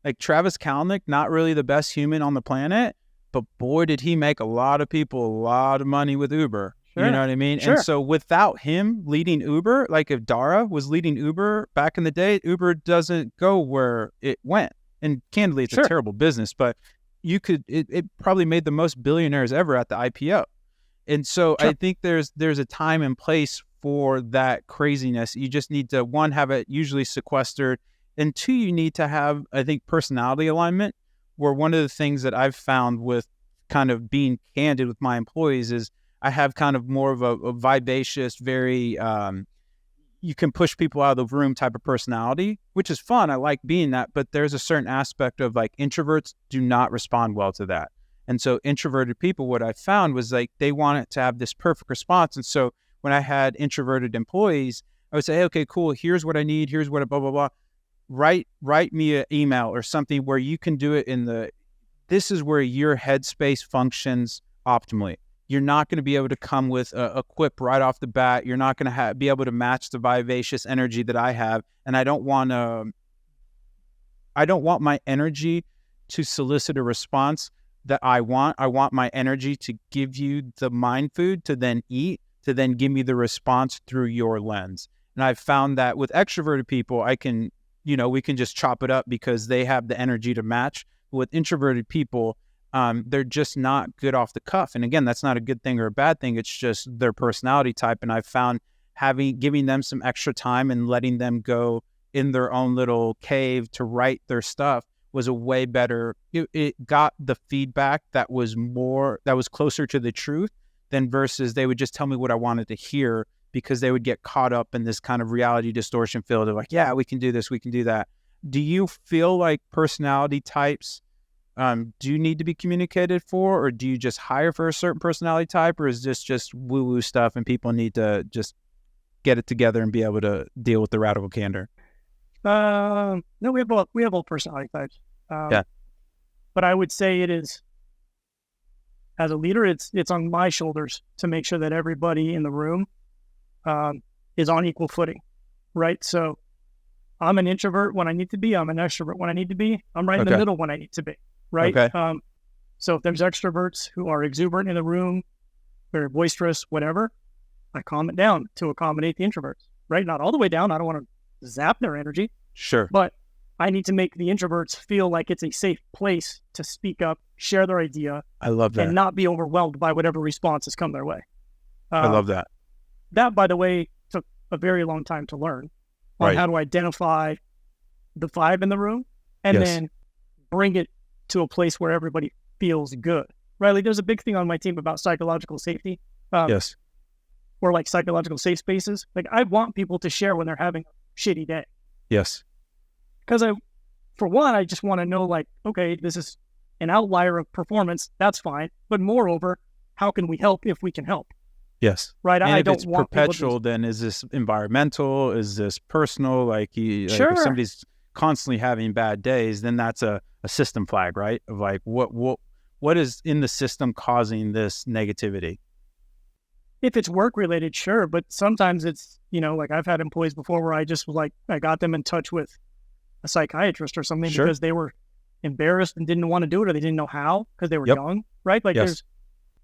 S2: like Travis Kalanick, not really the best human on the planet, but boy, did he make a lot of people a lot of money with Uber. Sure. You know what I mean? Sure. And so without him leading Uber, like if Dara was leading Uber back in the day, Uber doesn't go where it went. And candidly, it's a terrible business, but it probably made the most billionaires ever at the IPO. And so I think there's a time and place for that craziness. You just need to, one, have it usually sequestered, and two, you need to have, I think, personality alignment, where one of the things that I've found with kind of being candid with my employees is I have kind of more of a vivacious, very, you can push people out of the room type of personality, which is fun. I like being that, but there's a certain aspect of like introverts do not respond well to that. And so introverted people, what I found was like, they wanted to have this perfect response. And so when I had introverted employees, I would say, hey, okay, cool. Here's what I need. Here's what, blah, blah, blah. Write me an email or something where you can do it this is where your headspace functions optimally. You're not going to be able to come with a quip right off the bat. You're not going to be able to match the vivacious energy that I have. And I don't want my energy to solicit a response that I want. I want my energy to give you the mind food to then eat, to then give me the response through your lens. And I've found that with extroverted people, we can just chop it up because they have the energy to match. With introverted people, they're just not good off the cuff. And again, that's not a good thing or a bad thing. It's just their personality type. And I've found giving them some extra time and letting them go in their own little cave to write their stuff was a way better. It got the feedback that was closer to the truth than versus they would just tell me what I wanted to hear, because they would get caught up in this kind of reality distortion field of like, yeah, we can do this, we can do that. Do you feel like personality types do need to be communicated for, or do you just hire for a certain personality type, or is this just woo-woo stuff and people need to just get it together and be able to deal with the radical candor?
S1: No, we have all personality types. But I would say it is, as a leader, it's on my shoulders to make sure that everybody in the room is on equal footing, right? So I'm an introvert when I need to be. I'm an extrovert when I need to be. I'm right in the middle when I need to be, right? Okay. So if there's extroverts who are exuberant in the room, very boisterous, whatever, I calm it down to accommodate the introverts, right? Not all the way down. I don't want to zap their energy.
S2: Sure.
S1: But I need to make the introverts feel like it's a safe place to speak up, share their idea.
S2: I love that.
S1: And not be overwhelmed by whatever responses come their way.
S2: I love that.
S1: That, by the way, took a very long time to learn on how to identify the vibe in the room and then bring it to a place where everybody feels good, right? Like there's a big thing on my team about psychological safety. Or like psychological safe spaces. Like I want people to share when they're having a shitty day.
S2: Yes.
S1: Because for one, I just want to know like, okay, this is an outlier of performance. That's fine. But moreover, how can we help if we can help?
S2: Yes.
S1: Right.
S2: And
S1: I
S2: if
S1: don't
S2: it's
S1: want
S2: perpetual, then is this environmental? Is this personal? Like if somebody's constantly having bad days, then that's a system flag, right? Of like, what is in the system causing this negativity?
S1: If it's work related, sure. But sometimes it's, like I've had employees before where I just was like, I got them in touch with a psychiatrist or something because they were embarrassed and didn't want to do it, or they didn't know how because they were young, right? Like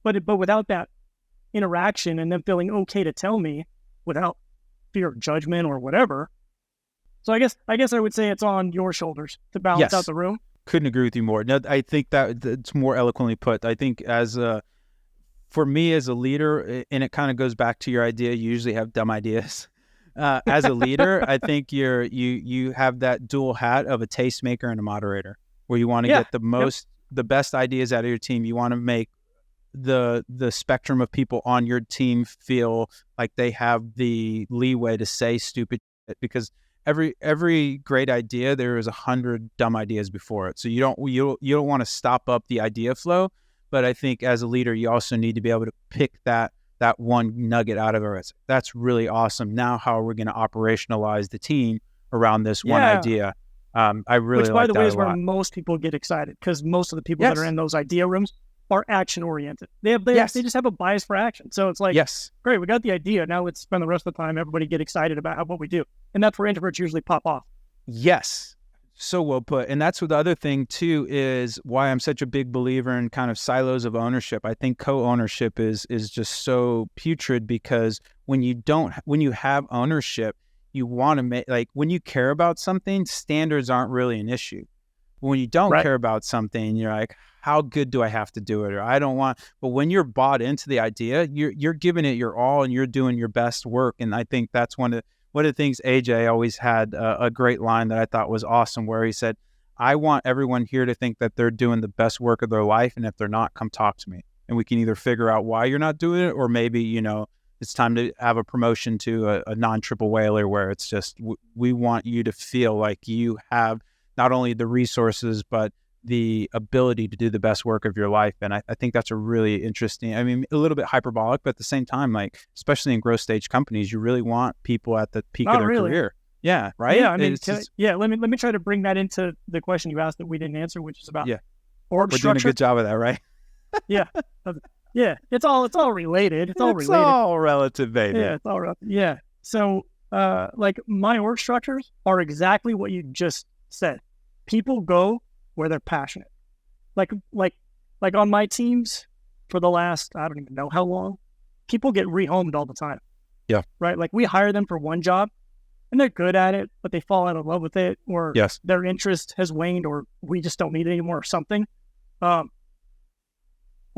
S1: but without that interaction and them feeling okay to tell me without fear of judgment or whatever. So I guess I would say it's on your shoulders to balance out the room.
S2: Couldn't agree with you more. No, I think that's more eloquently put. I think for me as a leader, and it kind of goes back to your idea, you usually have dumb ideas. As a leader, I think you have that dual hat of a tastemaker and a moderator, where you want to get the best ideas out of your team. You want to make the spectrum of people on your team feel like they have the leeway to say stupid shit, because every great idea, there is 100 dumb ideas before it. So you don't want to stop up the idea flow. But I think as a leader, you also need to be able to pick that one nugget out of it. That's really awesome. Now, how are we going to operationalize the team around this one idea? I really
S1: Which, by
S2: like
S1: the
S2: that
S1: way,
S2: a
S1: is where
S2: lot.
S1: most people get excited, because most of the people that are in those idea rooms are action oriented. They just have a bias for action. So it's like, great, we got the idea. Now let's spend the rest of the time everybody get excited about what we do, and that's where introverts usually pop off.
S2: Yes. So well put. And that's what the other thing too is why I'm such a big believer in kind of silos of ownership. I think co-ownership is just so putrid, because when you have ownership, you want to make, like, when you care about something, standards aren't really an issue. But when you don't care about something, you're like, how good do I have to do it? Or I don't want, but when you're bought into the idea, you're giving it your all and you're doing your best work. And I think that's one of the things AJ always had a great line that I thought was awesome, where he said, I want everyone here to think that they're doing the best work of their life. And if they're not, come talk to me. And we can either figure out why you're not doing it, or maybe, it's time to have a promotion to a non-triple whaler, where it's just, we want you to feel like you have not only the resources, but the ability to do the best work of your life. And I think that's a really interesting, I mean, a little bit hyperbolic, but at the same time, like, especially in growth stage companies, you really want people at the peak of their career. Yeah. Right.
S1: Yeah. I mean, let me try to bring that into the question you asked that we didn't answer, which is about org structure.
S2: We're doing a good job of that, right?
S1: Yeah. It's all related. It's
S2: all relative, baby.
S1: Yeah. It's all relative. Yeah. So, like, my org structures are exactly what you just said. People go where they're passionate. Like on my teams for the last, I don't even know how long, people get rehomed all the time.
S2: Yeah.
S1: Right. Like, we hire them for one job and they're good at it, but they fall out of love with it, or their interest has waned, or we just don't need it anymore, or something. Or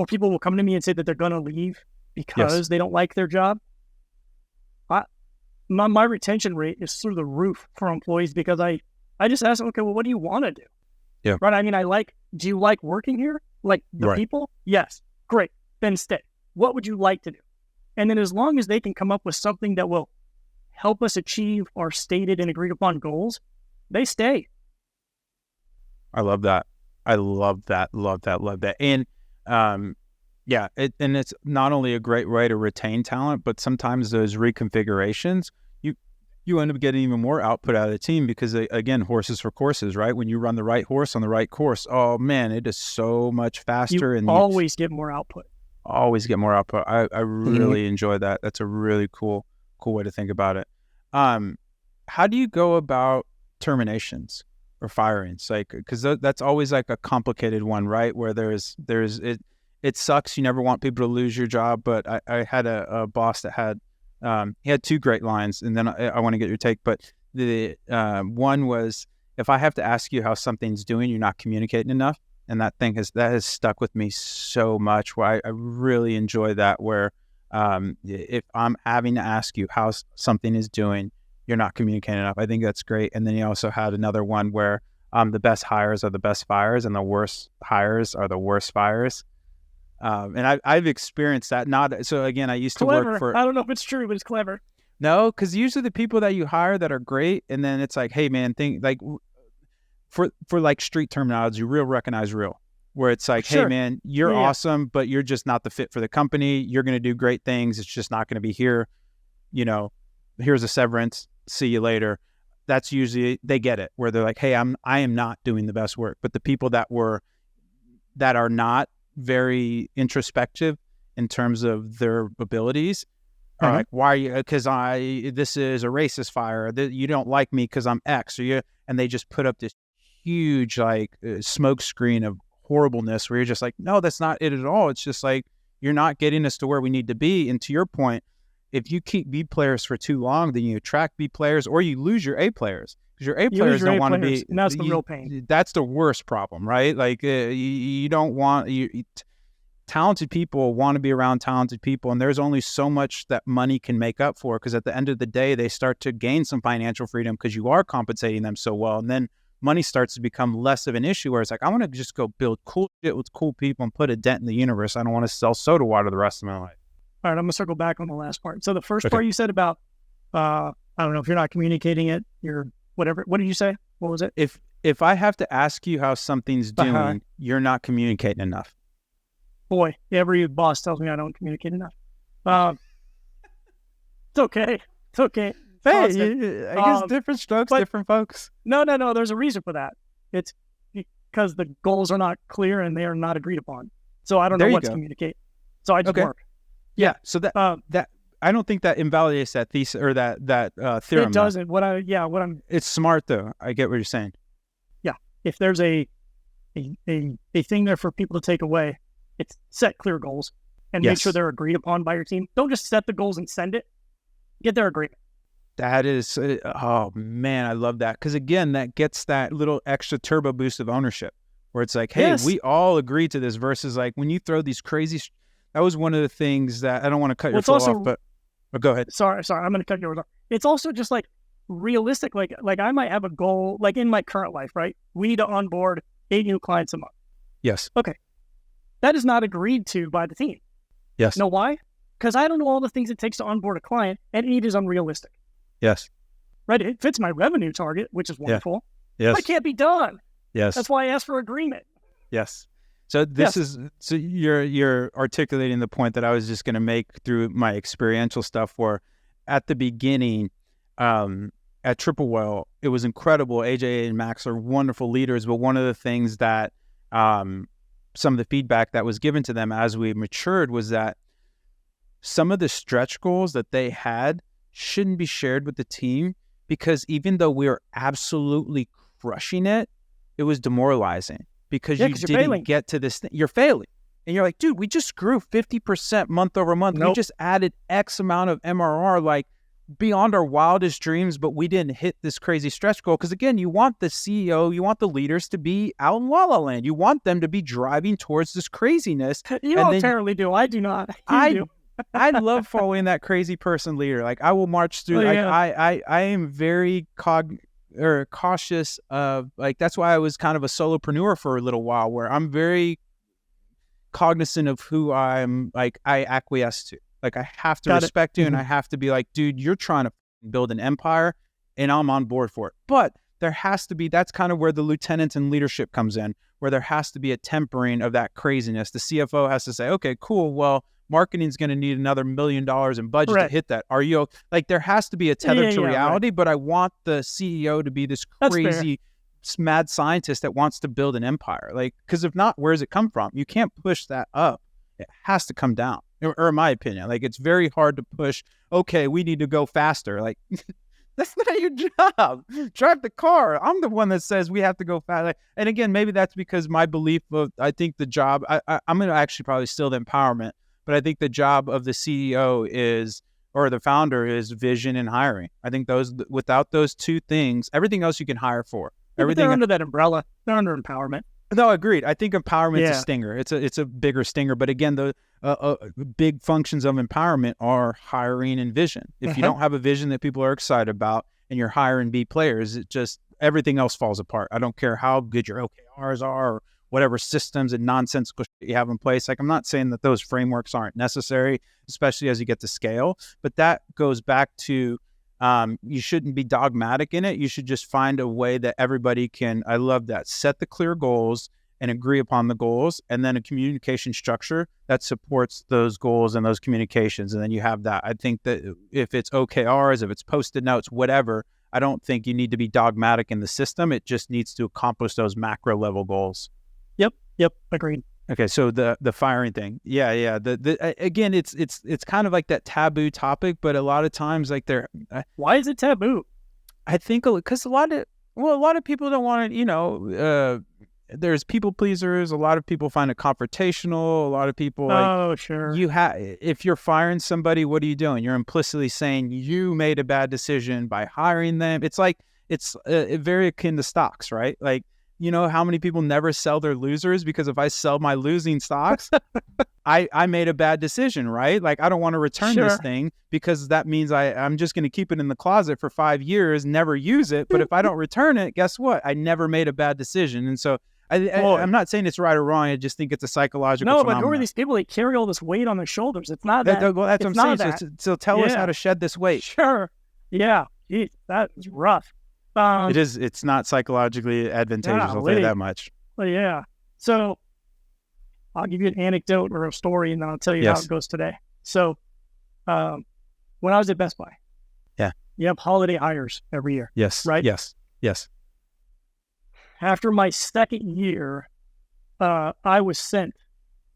S1: people will come to me and say that they're going to leave because they don't like their job. My retention rate is through the roof for employees, because I just ask them, okay, well, what do you want to do?
S2: Yeah.
S1: Right. I mean, do you like working here? Like the people? Yes. Great. Then stay. What would you like to do? And then, as long as they can come up with something that will help us achieve our stated and agreed upon goals, they stay.
S2: I love that. I love that. Love that. And, and it's not only a great way to retain talent, but sometimes those reconfigurations, you end up getting even more output out of the team, because, again, horses for courses, right? When you run the right horse on the right course, oh man, it is so much faster.
S1: You always get more output.
S2: Always get more output. I really enjoy that. That's a really cool way to think about it. How do you go about terminations or firings? Like, because that's always like a complicated one, right? Where it sucks. You never want people to lose your job. But I had a boss that had, he had two great lines, and then I want to get your take. But the one was, if I have to ask you how something's doing, you're not communicating enough. And that has stuck with me so much, where I really enjoy that, where if I'm having to ask you how something is doing, you're not communicating enough. I think that's great. And then he also had another one where the best hires are the best fires, and the worst hires are the worst fires. And I've experienced that. So again, I used to work for,
S1: I don't know if it's true, but it's clever.
S2: No, because usually the people that you hire that are great, and then it's like, hey man, for like street terminology, real recognize real, where it's like, hey man, you're awesome, but you're just not the fit for the company. You're going to do great things. It's just not going to be here. Here's a severance. See you later. That's usually, they get it, where they're like, hey, I am not doing the best work. But the people that are not very introspective in terms of their abilities are like, why are you, because this is a racist fire, you don't like me because I'm X, and they just put up this huge smoke screen of horribleness, where you're just like, no, that's not it at all. It's just like, you're not getting us to where we need to be. And to your point, if you keep B players for too long, then you attract B players, or you lose your A players, because your A players don't want to be.
S1: And that's the real pain.
S2: That's the worst problem, right? Like you don't want talented people want to be around talented people, and there's only so much that money can make up for, because at the end of the day, they start to gain some financial freedom because you are compensating them so well, and then money starts to become less of an issue, where it's like, I want to just go build cool shit with cool people and put a dent in the universe. I don't want to sell soda water the rest of my life.
S1: All right, I'm going to circle back on the last part. So the first part you said about, I don't know, if you're not communicating it, you're whatever. What did you say? What was it?
S2: If I have to ask you how something's doing, you're not communicating enough.
S1: Boy, every boss tells me I don't communicate enough. It's okay. It's okay.
S2: Hey, I guess different strokes, different folks.
S1: No. There's a reason for that. It's because the goals are not clear and they are not agreed upon. So I don't know what to communicate. So I just work.
S2: Yeah. So that I don't think that invalidates that thesis or that theorem.
S1: It doesn't.
S2: It's smart though. I get what you're saying.
S1: Yeah. If there's a thing there for people to take away, it's set clear goals and make sure they're agreed upon by your team. Don't just set the goals and send it. Get their agreement.
S2: That is, oh man, I love that. Because again, that gets that little extra turbo boost of ownership where it's like, hey, we all agree to this versus like when you throw these crazy, that was one of the things that I don't want to cut your flow off, but go ahead.
S1: Sorry. I'm going to cut yours off. It's also just like realistic. Like I might have a goal, like in my current life, right? We need to onboard 8 new clients a month.
S2: Yes.
S1: Okay. That is not agreed to by the team.
S2: Yes.
S1: Know why? Because I don't know all the things it takes to onboard a client, and 8 is unrealistic.
S2: Yes.
S1: Right? It fits my revenue target, which is wonderful.
S2: Yes.
S1: But it can't be done.
S2: Yes.
S1: That's why I asked for agreement.
S2: Yes. So so you're articulating the point that I was just going to make through my experiential stuff where at the beginning at Triple Whale, it was incredible. AJ and Max are wonderful leaders, but one of the things that some of the feedback that was given to them as we matured was that some of the stretch goals that they had shouldn't be shared with the team because even though we were absolutely crushing it, it was demoralizing because you didn't get to this thing. You're failing. And you're like, dude, we just grew 50% month over month. Nope. We just added X amount of MRR, like beyond our wildest dreams, but we didn't hit this crazy stretch goal. Because again, you want the CEO, you want the leaders to be out in La La Land. You want them to be driving towards this craziness.
S1: You apparently do. I do not.
S2: I love following that crazy person leader. Like I will march through. I am very cautious of like, that's why I was kind of a solopreneur for a little while where I'm very cognizant of who I'm like, I acquiesce to. Like I have to respect you and I have to be like, dude, you're trying to build an empire and I'm on board for it. But there has to be, that's kind of where the lieutenants and leadership comes in, where there has to be a tempering of that craziness. The CFO has to say, okay, cool. Well, marketing's going to need another $1 million in budget to hit that. Are you like, there has to be a tether to reality, but I want the CEO to be this crazy mad scientist that wants to build an empire. Like, because if not, where does it come from? You can't push that up. It has to come down. Or in my opinion, like it's very hard to push, okay, we need to go faster. Like that's not your job. Drive the car. I'm the one that says we have to go fast. And again, maybe that's because my belief of, I think the job, I'm going to actually probably steal the empowerment, but I think the job of the CEO is, or the founder is vision and hiring. I think without those two things, everything else you can hire for. Everything
S1: they're under that umbrella. They're under empowerment.
S2: No, agreed. I think empowerment's a stinger. It's a bigger stinger. But again, the big functions of empowerment are hiring and vision. If you don't have a vision that people are excited about and you're hiring B players, it just, everything else falls apart. I don't care how good your OKRs are or whatever systems and nonsensical shit you have in place. Like I'm not saying that those frameworks aren't necessary, especially as you get to scale. But that goes back to you shouldn't be dogmatic in it. You should just find a way that everybody can, I love that, set the clear goals and agree upon the goals, and then a communication structure that supports those goals and those communications. And then you have that. I think that if it's OKRs, if it's Post-it notes, whatever, I don't think you need to be dogmatic in the system. It just needs to accomplish those macro level goals.
S1: Yep. Agreed.
S2: Okay, so the firing thing, yeah. Again, it's kind of like that taboo topic, but a lot of times, like
S1: why is it taboo?
S2: I think because a lot of people don't want to, there's people pleasers. A lot of people find it confrontational. A lot of people,
S1: sure.
S2: If you're firing somebody, what are you doing? You're implicitly saying you made a bad decision by hiring them. It's like it's very akin to stocks, right? Like. You know how many people never sell their losers because if I sell my losing stocks, I made a bad decision, right? Like I don't want to return this thing because that means I'm just going to keep it in the closet for 5 years, never use it. But if I don't return it, guess what? I never made a bad decision. And so I'm not saying it's right or wrong. I just think it's a psychological phenomenon.
S1: But who are these people that carry all this weight on their shoulders? It's not that.
S2: Well, that's what I'm saying. So tell us how to shed this weight.
S1: Sure. Yeah. Jeez, that is rough.
S2: It's not psychologically advantageous, I'll tell you that much.
S1: Yeah. So I'll give you an anecdote or a story, and then I'll tell you how it goes today. So when I was at Best Buy, you have holiday hires every year.
S2: Yes.
S1: Right?
S2: Yes.
S1: After my second year, I was sent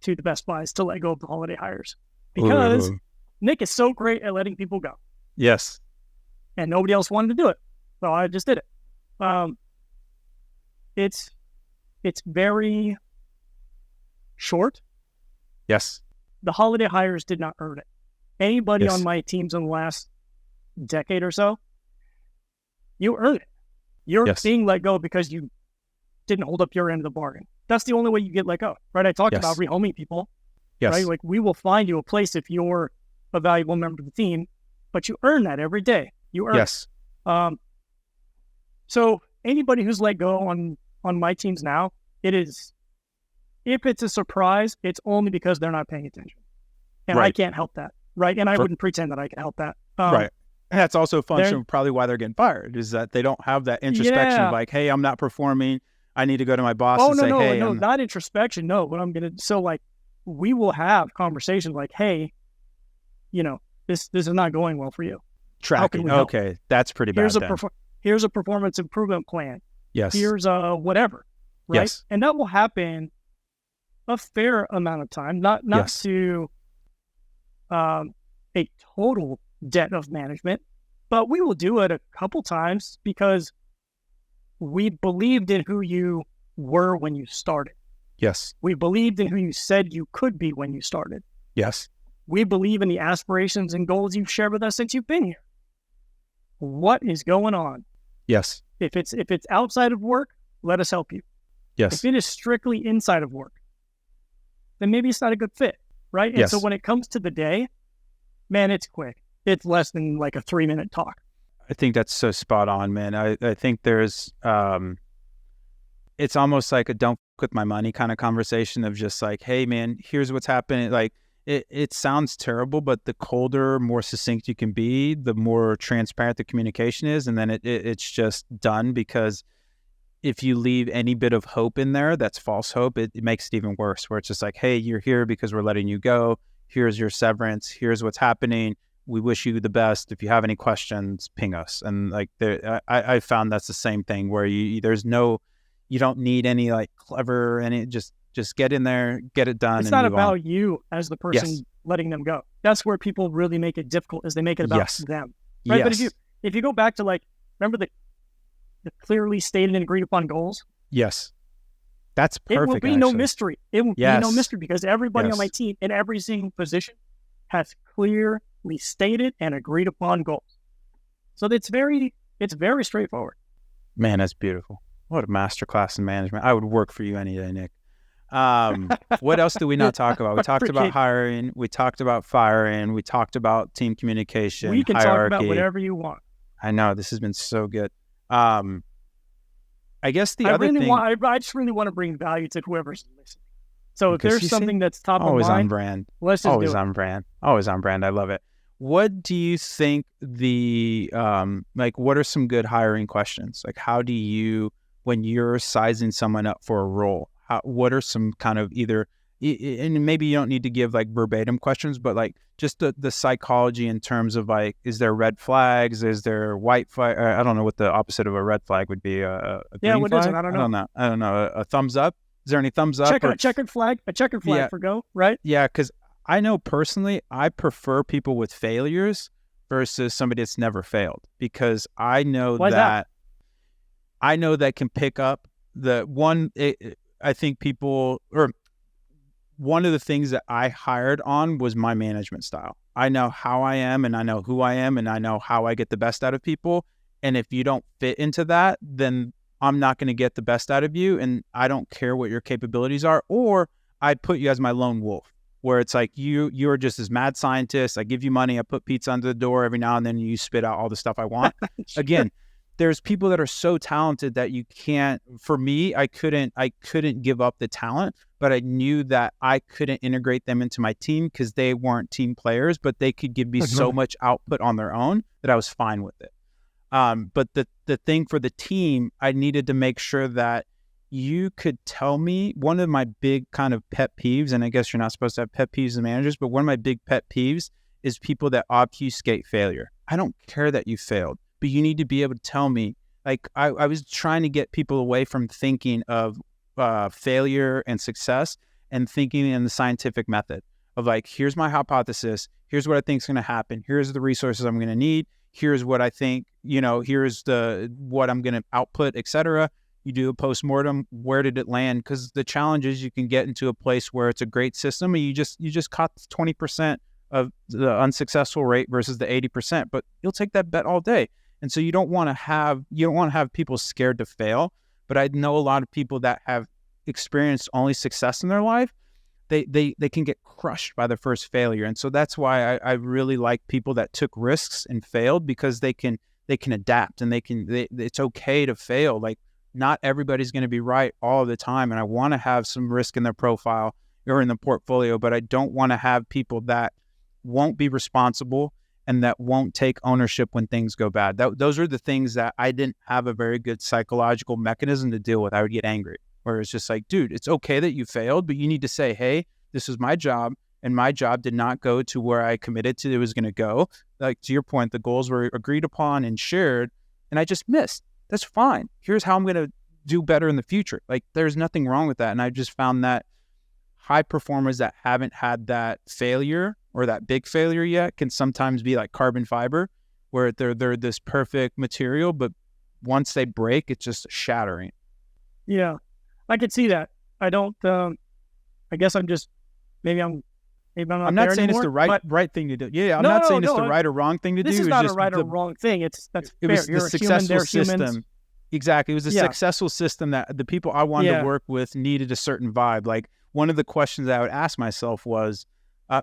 S1: to the Best Buys to let go of the holiday hires because Nick is so great at letting people go.
S2: Yes.
S1: And nobody else wanted to do it. So I just did it. It's very short.
S2: Yes.
S1: The holiday hires did not earn it. Anybody on my teams in the last decade or so, you earn it. You're being let go because you didn't hold up your end of the bargain. That's the only way you get let go, right? I talked about rehoming people, right? Like, we will find you a place if you're a valuable member of the team, but you earn that every day. You earn it. So anybody who's let go on my teams now, if it's a surprise, it's only because they're not paying attention. And I can't help that, right? And I wouldn't pretend that I can help that.
S2: Right. And that's also a function of probably why they're getting fired, is that they don't have that introspection of like, hey, I'm not performing. I need to go to my boss and say, hey.
S1: No, not introspection. No, what I'm going to, so like, we will have conversations like, hey, this is not going well for you.
S2: Tracking. Okay. That's pretty bad.
S1: Here's a performance improvement plan.
S2: Yes.
S1: Here's whatever. Right.
S2: Yes.
S1: And that will happen a fair amount of time, not to a total debt of management, but we will do it a couple times because we believed in who you were when you started.
S2: Yes.
S1: We believed in who you said you could be when you started.
S2: Yes.
S1: We believe in the aspirations and goals you've shared with us since you've been here. What is going on?
S2: Yes.
S1: If it's outside of work, let us help you.
S2: Yes.
S1: If it is strictly inside of work, then maybe it's not a good fit, right? And so when it comes to the day, man, it's quick. It's less than like a 3-minute talk.
S2: I think that's so spot on, man. I think there's, it's almost like a don't fuck with my money kind of conversation of just like, hey man, here's what's happening. Like it sounds terrible, but the colder, more succinct you can be, the more transparent the communication is. And then it's just done, because if you leave any bit of hope in there, that's false hope. It makes it even worse, where it's just like, hey, you're here because we're letting you go. Here's your severance. Here's what's happening. We wish you the best. If you have any questions, ping us. And like, I found that's the same thing where you don't need any like clever, and it just get in there, get it done.
S1: It's not about you as the person letting them go. That's where people really make it difficult, is they make it about them. Right.
S2: Yes.
S1: But if you go back to like, remember the clearly stated and agreed upon goals?
S2: Yes. That's perfect.
S1: It will be no mystery. It will be no mystery, because everybody on my team in every single position has clearly stated and agreed upon goals. So it's very straightforward.
S2: Man, that's beautiful. What a masterclass in management. I would work for you any day, Nick. What else do we not talk about? We talked about hiring. We talked about firing. We talked about team communication.
S1: We can
S2: hierarchy.
S1: talk about whatever you want.
S2: I know, this has been so good. I guess I
S1: just really want to bring value to whoever's listening. So if there's something that's top of mind,
S2: always on brand.
S1: Let's just
S2: always
S1: do it.
S2: on brand. Always on brand. I love it. What do you think what are some good hiring questions? Like, how do you, when you're sizing someone up for a role, what are some kind of either, and maybe you don't need to give like verbatim questions, but like just the psychology in terms of like, is there red flags? Is there white flag? I don't know what the opposite of a red flag would be. A green
S1: what
S2: flag?
S1: is it? I don't know.
S2: A thumbs up? Is there any thumbs up?
S1: A checkered flag for go, right?
S2: Yeah, because I know personally, I prefer people with failures versus somebody that's never failed, because I know that can pick up the one. I think people, or one of the things that I hired on was my management style. I know how I am, and I know who I am, and I know how I get the best out of people. And if you don't fit into that, then I'm not going to get the best out of you, and I don't care what your capabilities are. Or I'd put you as my lone wolf, where it's like you're just this mad scientist. I give you money, I put pizza under the door every now and then, and you spit out all the stuff I want. Again, there's people that are so talented that you can't. For me, I couldn't give up the talent, but I knew that I couldn't integrate them into my team because they weren't team players, but they could give me so much output on their own that I was fine with it. But the thing for the team, I needed to make sure that you could tell me one of my big kind of pet peeves, and I guess you're not supposed to have pet peeves as managers, but one of my big pet peeves is people that obfuscate failure. I don't care that you failed, but you need to be able to tell me. Like I was trying to get people away from thinking of failure and success and thinking in the scientific method of like, here's my hypothesis, here's what I think is going to happen, here's the resources I'm going to need, here's what I think, here's what I'm going to output, etc. You do a postmortem, where did it land? Because the challenge is you can get into a place where it's a great system and you just caught 20% of the unsuccessful rate versus the 80%, but you'll take that bet all day. And so you don't want to have people scared to fail. But I know a lot of people that have experienced only success in their life. They can get crushed by the first failure. And so that's why I really like people that took risks and failed, because they can adapt and it's okay to fail. Like, not everybody's going to be right all the time. And I want to have some risk in their profile or in the portfolio, but I don't want to have people that won't be responsible and that won't take ownership when things go bad. Those are the things that I didn't have a very good psychological mechanism to deal with. I would get angry, where it's just like, dude, it's okay that you failed, but you need to say, hey, this is my job, and my job did not go to where I committed to it was going to go. Like, to your point, the goals were agreed upon and shared, and I just missed. That's fine. Here's how I'm going to do better in the future. Like, there's nothing wrong with that. And I just found that high performers that haven't had that failure or that big failure yet can sometimes be like carbon fiber, where they're this perfect material, but once they break, it's just shattering.
S1: Yeah, I could see that. I don't. I guess I'm just maybe I'm not.
S2: I'm not saying
S1: anymore,
S2: it's the right thing to do. Yeah, I'm not saying it's the right or wrong thing to do.
S1: This is not a right or wrong thing. That's fair.
S2: It was the successful system.
S1: Humans.
S2: Exactly. It was a successful system that the people I wanted to work with needed a certain vibe. Like, one of the questions I would ask myself was,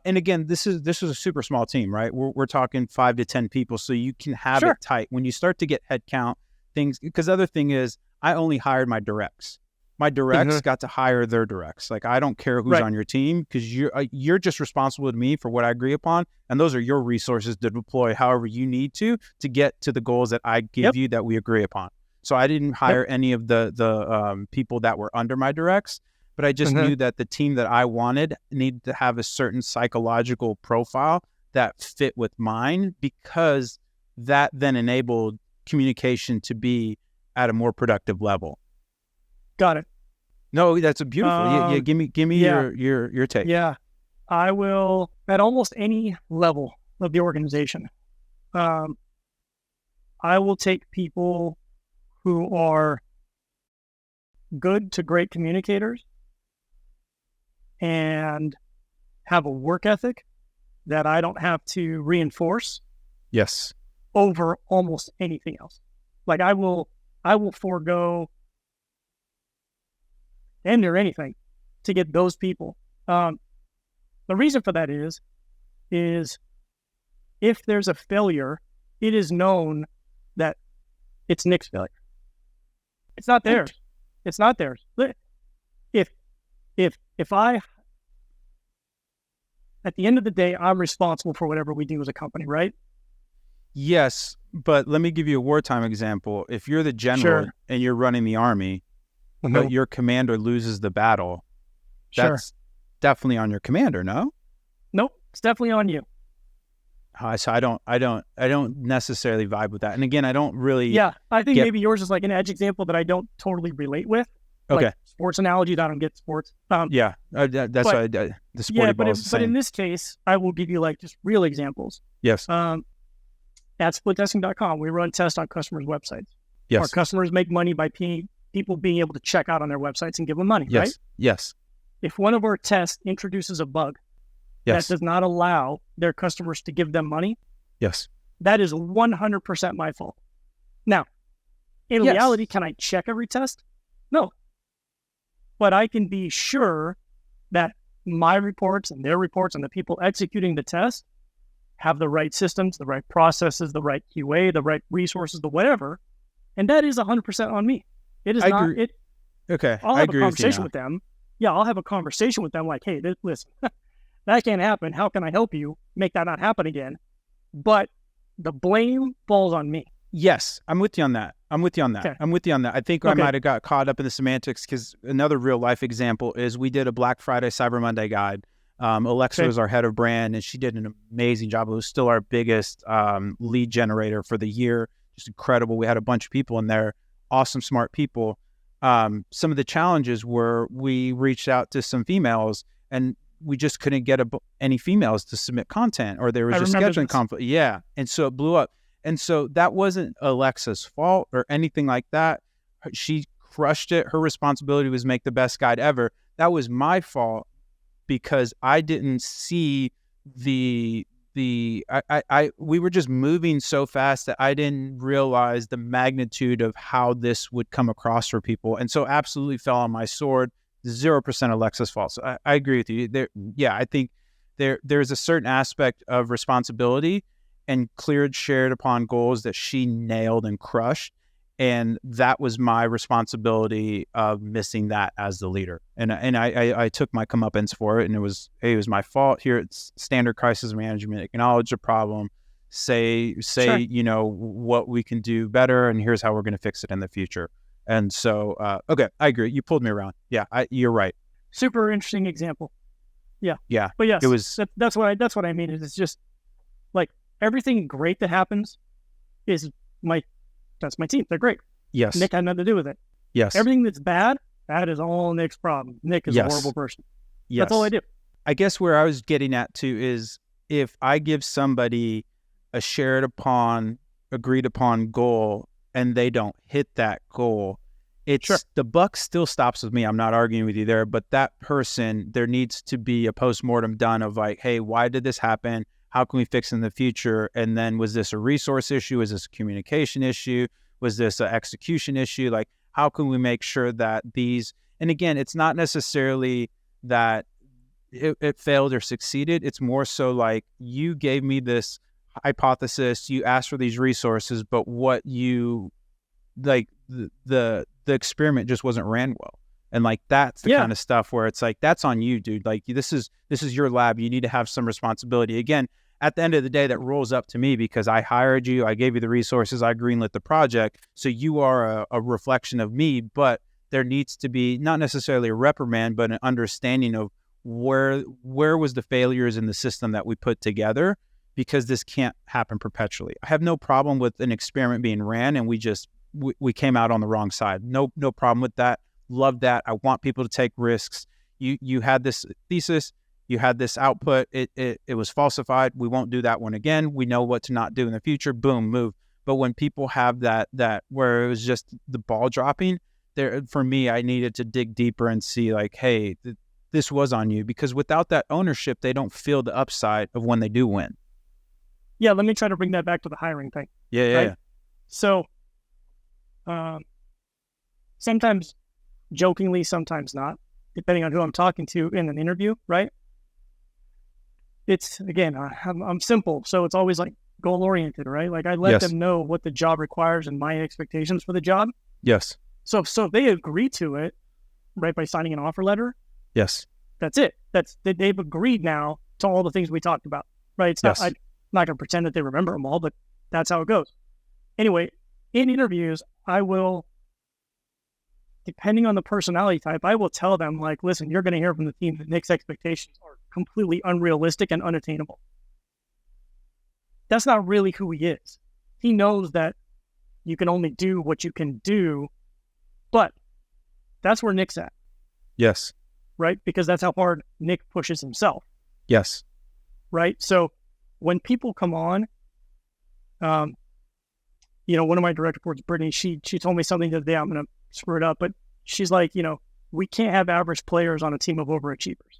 S2: and again, this was a super small team, right? We're talking 5 to 10 people, so you can have it tight. When you start to get headcount things, because the other thing is, I only hired my directs. My directs got to hire their directs. Like, I don't care who's on your team, because you're just responsible to me for what I agree upon, and those are your resources to deploy however you need to get to the goals that I give you that we agree upon. So I didn't hire any of the people that were under my directs, but I just knew that the team that I wanted needed to have a certain psychological profile that fit with mine, because that then enabled communication to be at a more productive level.
S1: Got it.
S2: No, that's a beautiful. Give me your take.
S1: Yeah, I will, at almost any level of the organization, I will take people who are good to great communicators and have a work ethic that I don't have to reinforce.
S2: Yes.
S1: Over almost anything else. Like, I will forego and or anything to get those people. The reason for that is if there's a failure, it is known that it's Nick's failure. It's not theirs. It's not theirs. If I, at the end of the day, I'm responsible for whatever we do as a company, right?
S2: Yes, but let me give you a wartime example. If you're the general and you're running the army, but your commander loses the battle, that's definitely on your commander, no?
S1: Nope, it's definitely on you.
S2: So I don't necessarily vibe with that. And again, I don't really.
S1: Yeah, I think maybe yours is like an edge example that I don't totally relate with.
S2: Okay.
S1: Like sports analogies, I don't get sports.
S2: That's why the sporty ball is the same.
S1: But in this case, I will give you like just real examples.
S2: Yes.
S1: At splittesting.com, we run tests on customers' websites.
S2: Yes.
S1: Our customers make money by people being able to check out on their websites and give them money, right?
S2: Yes.
S1: If one of our tests introduces a bug that does not allow their customers to give them money, that is 100% my fault. Now, in reality, can I check every test? No. But I can be sure that my reports and their reports and the people executing the test have the right systems, the right processes, the right QA, the right resources, the whatever. And that is 100% on me. It is not. It.
S2: Okay.
S1: I'll have a conversation with them. Yeah, I'll have a conversation with them like, hey, listen, that can't happen. How can I help you make that not happen again? But the blame falls on me.
S2: Yes, I'm with you on that.
S1: Okay.
S2: I'm with you on that. I think I
S1: Okay.
S2: might have got caught up in the semantics because another real life example is we did a Black Friday Cyber Monday guide. Alexa
S1: Okay.
S2: was our head of brand, and she did an amazing job. It was still our biggest lead generator for the year. Just incredible. We had a bunch of people in there, awesome, smart people. Some of the challenges were we reached out to some females, and we just couldn't get any females to submit content, or there was
S1: I
S2: just
S1: remember
S2: scheduling
S1: this.
S2: conflict. Yeah, and so it blew up. And so that wasn't Alexa's fault or anything like that. She crushed it. Her responsibility was make the best guide ever. That was my fault because I didn't see we were just moving so fast that I didn't realize the magnitude of how this would come across for people. And so absolutely fell on my sword. 0% Alexa's fault. So I agree with you. I think there's a certain aspect of responsibility and cleared, shared upon goals that she nailed and crushed. And that was my responsibility of missing that as the leader. And I took my comeuppance for it. And it was my fault. Here it's standard crisis management, acknowledge the problem, say,
S1: Sure.
S2: what we can do better. And here's how we're going to fix it in the future. And so, okay, I agree. You pulled me around. Yeah, you're right.
S1: Super interesting example. Yeah.
S2: Yeah.
S1: But yes,
S2: It was,
S1: that's what I mean. It's just like everything great that happens is that's my team. They're great.
S2: yes.
S1: Nick had nothing to do with it.
S2: Yes.
S1: Everything that's bad, that is all Nick's problem. Nick is a horrible person.
S2: Yes.
S1: That's all I do.
S2: I guess where I was getting at too is if I give somebody a shared upon, agreed upon goal and they don't hit that goal, the buck still stops with me. I'm not arguing with you there, but that person, there needs to be a postmortem done of like, hey, why did this happen? How can we fix it in the future? And then was this a resource issue? Was this a communication issue? Was this an execution issue? Like, how can we make sure that these, and again, it's not necessarily that it failed or succeeded. It's more so like you gave me this hypothesis, you asked for these resources, but what you like the experiment just wasn't ran well. And like that's the kind of stuff where it's like that's on you, dude. Like this is your lab. You need to have some responsibility. Again, at the end of the day, that rolls up to me because I hired you, I gave you the resources, I greenlit the project. So you are a reflection of me, but there needs to be not necessarily a reprimand, but an understanding of where was the failures in the system that we put together, because this can't happen perpetually. I have no problem with an experiment being ran and we came out on the wrong side. No problem with that. Love that. I want people to take risks. You had this thesis, you had this output, it was falsified. We won't do that one again. We know what to not do in the future. Boom, move. But when people have that where it was just the ball dropping, there for me, I needed to dig deeper and see like, hey, this was on you, because without that ownership, they don't feel the upside of when they do win.
S1: Yeah, let me try to bring that back to the hiring thing.
S2: Yeah.
S1: Right? So sometimes jokingly, sometimes not, depending on who I'm talking to in an interview, right? It's, again, I'm simple, so it's always like goal-oriented, right? Like I let them know what the job requires and my expectations for the job.
S2: Yes.
S1: So if they agree to it, right, by signing an offer letter,
S2: yes,
S1: that's it. They've agreed now to all the things we talked about, right? It's not, I'm not going to pretend that they remember them all, but that's how it goes. Anyway, in interviews, I will, depending on the personality type, I will tell them like, listen, you're going to hear from the team that Nick's expectations are completely unrealistic and unattainable. That's not really who he is. He knows that you can only do what you can do, but that's where Nick's at.
S2: Yes.
S1: Right? Because that's how hard Nick pushes himself.
S2: Yes.
S1: Right? So when people come on, one of my direct reports, Brittany, she told me something the other day, I'm going to screw it up, but she's like, we can't have average players on a team of overachievers.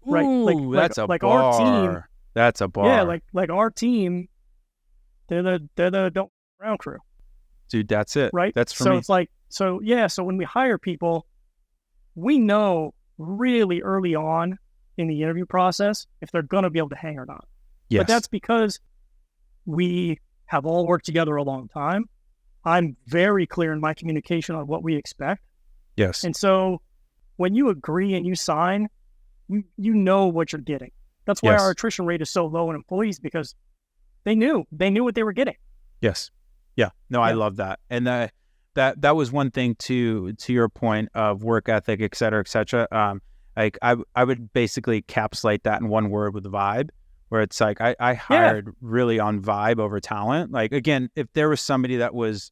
S1: Right?
S2: Ooh, that's a bar.
S1: Our team,
S2: that's a bar.
S1: Yeah, like our team, they're the don't round crew.
S2: Dude, that's it.
S1: Right?
S2: That's for
S1: so
S2: me.
S1: It's like, so when we hire people, we know really early on in the interview process if they're going to be able to hang or not.
S2: Yes.
S1: But that's because we have all worked together a long time. I'm very clear in my communication on what we expect.
S2: Yes.
S1: And so when you agree and you sign, you know what you're getting. That's why our attrition rate is so low in employees, because they knew what they were getting.
S2: Yes. Yeah. No, I
S1: Yeah.
S2: love that. And that was one thing to your point of work ethic, et cetera, et cetera. Like I would basically encapsulate that in one word with vibe, where it's like I hired really on vibe over talent. Like, again, if there was somebody that was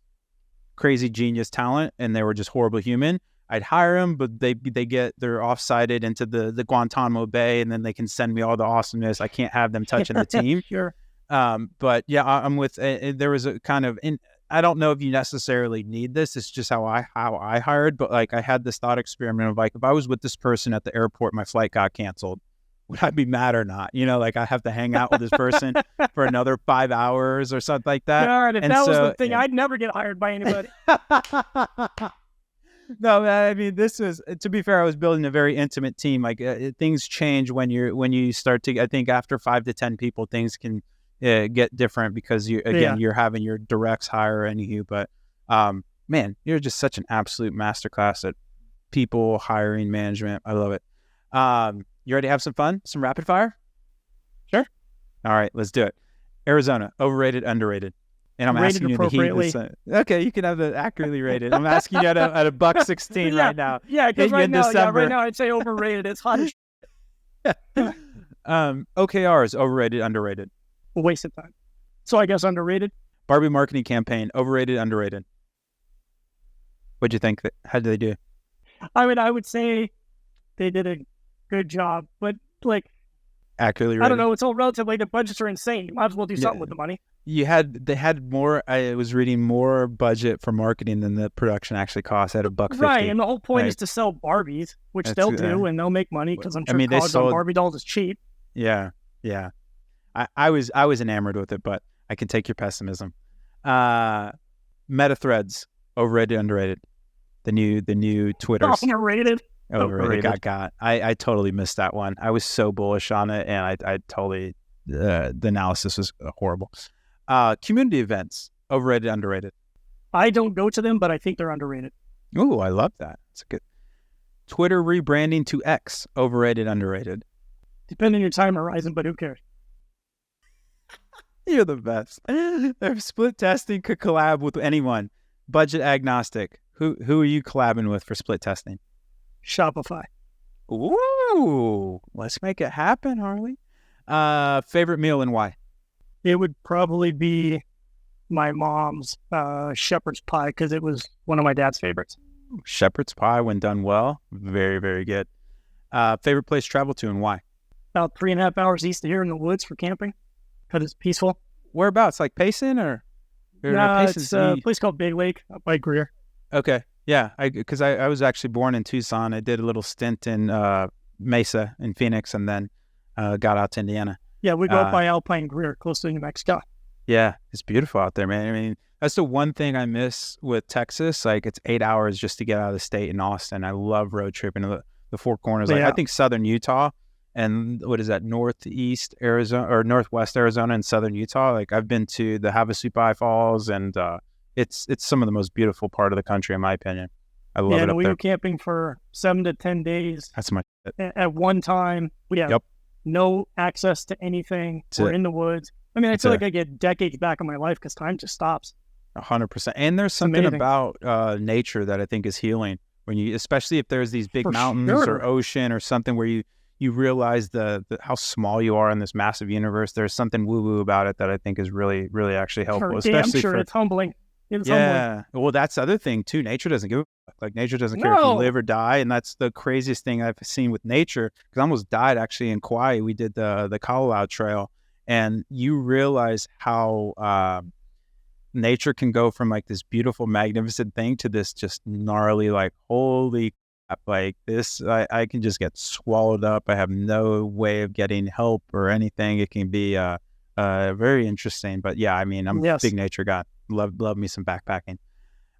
S2: crazy genius talent and they were just horrible human, I'd hire them, but they're offsited into the Guantanamo Bay, and then they can send me all the awesomeness. I can't have them touching the team.
S1: Sure.
S2: But yeah, I'm with. There was a kind of, I don't know if you necessarily need this. It's just how I hired. But like, I had this thought experiment of like, if I was with this person at the airport, my flight got canceled, would I be mad or not? You know, like I have to hang out with this person for another 5 hours or something like that.
S1: All right, if that was the thing, I'd never get hired by anybody.
S2: No, I mean, this is, to be fair, I was building a very intimate team. Like things change when you start to, I think after 5 to 10 people, things can get different because you're having your directs hiring you. But man, you're just such an absolute masterclass at people hiring, management. I love it. You ready to have some fun? Some rapid fire?
S1: Sure.
S2: All right, let's do it. Arizona, overrated, underrated? And I'm asking you the heat. Okay, you can have the accurately rated. I'm asking you at a $1.16 right now.
S1: Yeah, because right now I'd say overrated. It's hot as
S2: OKRs, overrated, underrated?
S1: a waste of time. So I guess underrated.
S2: Barbie marketing campaign, overrated, underrated? What'd you think? How did they do?
S1: I mean, I would say they did a good job, but like,
S2: accurately rated.
S1: I don't know. It's all relative. Like the budgets are insane. You might as well do something with the money.
S2: They had more. I was reading more budget for marketing than the production actually cost at $1.50.
S1: Right, and the whole point is to sell Barbies, which they'll do, and they'll make money because I'm sure cogs on Barbie dolls is cheap.
S2: Yeah. I was enamored with it, but I can take your pessimism. Meta threads, overrated, underrated? The new Twitters.
S1: Overrated.
S2: Overrated. I totally missed that one. I was so bullish on it, and I totally the analysis was horrible. Community events, overrated, underrated?
S1: I don't go to them, but I think they're underrated.
S2: Ooh, I love that. It's good. Twitter rebranding to X, overrated, underrated?
S1: Depending on your time horizon, but who cares?
S2: You're the best. If split testing could collab with anyone, budget agnostic, who are you collabing with for split testing?
S1: Shopify.
S2: Ooh, let's make it happen, Harley. Favorite meal and why?
S1: It would probably be my mom's shepherd's pie because it was one of my dad's favorites.
S2: Shepherd's pie, when done well, very, very good. Favorite place to travel to and why?
S1: About 3.5 hours east of here in the woods for camping because it's peaceful.
S2: Whereabouts? Like Payson or?
S1: No, it's a place called Big Lake up by Greer.
S2: Okay. Yeah, because I was actually born in Tucson. I did a little stint in Mesa in Phoenix and then got out to Indiana.
S1: Yeah, we go up by Alpine Greer, close to New Mexico.
S2: Yeah, it's beautiful out there, man. I mean, that's the one thing I miss with Texas. Like, it's 8 hours just to get out of the state in Austin. I love road tripping to the Four Corners. Like, I think southern Utah and what is that, northeast Arizona or northwest Arizona and southern Utah. Like, I've been to the Havasupai Falls, and it's some of the most beautiful part of the country, in my opinion. I love it up
S1: we
S2: there.
S1: were camping for 7 to 10 days.
S2: That's my shit.
S1: At one time. We have no access to anything. We're in the woods. I mean, I feel like I get decades back in my life because time just stops.
S2: 100%. And there's something about nature that I think is healing when you, especially if there's these big mountains or ocean or something where you realize how small you are in this massive universe. There's something woo-woo about it that I think is really, really actually helpful.
S1: Especially it's humbling.
S2: Humbling. Well, that's the other thing too. Nature doesn't give a fuck. Like, nature doesn't care if you live or die, and that's the craziest thing I've seen with nature. Because I almost died actually in Kauai. We did the Colorado Trail, and you realize how nature can go from like this beautiful, magnificent thing to this just gnarly, like, holy crap, like this, I can just get swallowed up. I have no way of getting help or anything. It can be very interesting. But yeah, I mean, I'm a big nature guy. Love me some backpacking.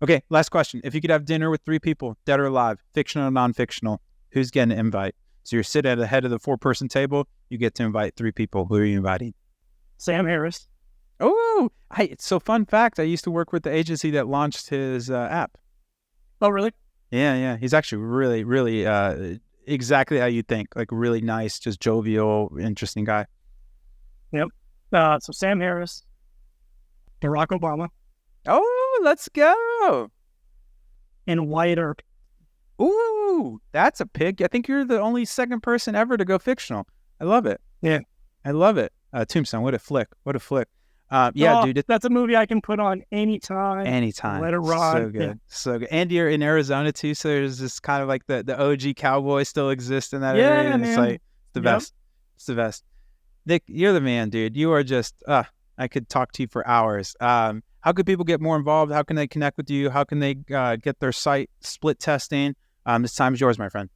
S2: Okay, last question. If you could have dinner with 3 people, dead or alive, fictional or non-fictional, who's getting an invite? So you're sitting at the head of the 4-person table. You get to invite 3 people. Who are you inviting?
S1: Sam Harris.
S2: Oh, it's so fun fact. I used to work with the agency that launched his app.
S1: Oh, really?
S2: Yeah. He's actually really, really exactly how you think. Like, really nice, just jovial, interesting guy.
S1: Yep. So Sam Harris, Barack Obama,
S2: Oh, let's go.
S1: and Wyatt Earp.
S2: Ooh, that's a pick. I think you're the only second person ever to go fictional. I love it.
S1: Yeah.
S2: I love it. Tombstone, what a flick. What a flick. Yeah, dude.
S1: That's a movie I can put on anytime.
S2: Anytime.
S1: Let it ride.
S2: So good. Yeah. So good. And you're in Arizona too, so there's this kind of like the OG cowboy still exists in that area. And
S1: man.
S2: It's like it's the best. It's the best. Nick, you're the man, dude. You are just I could talk to you for hours. How could people get more involved? How can they connect with you? How can they get their site split testing? This time is yours, my friend.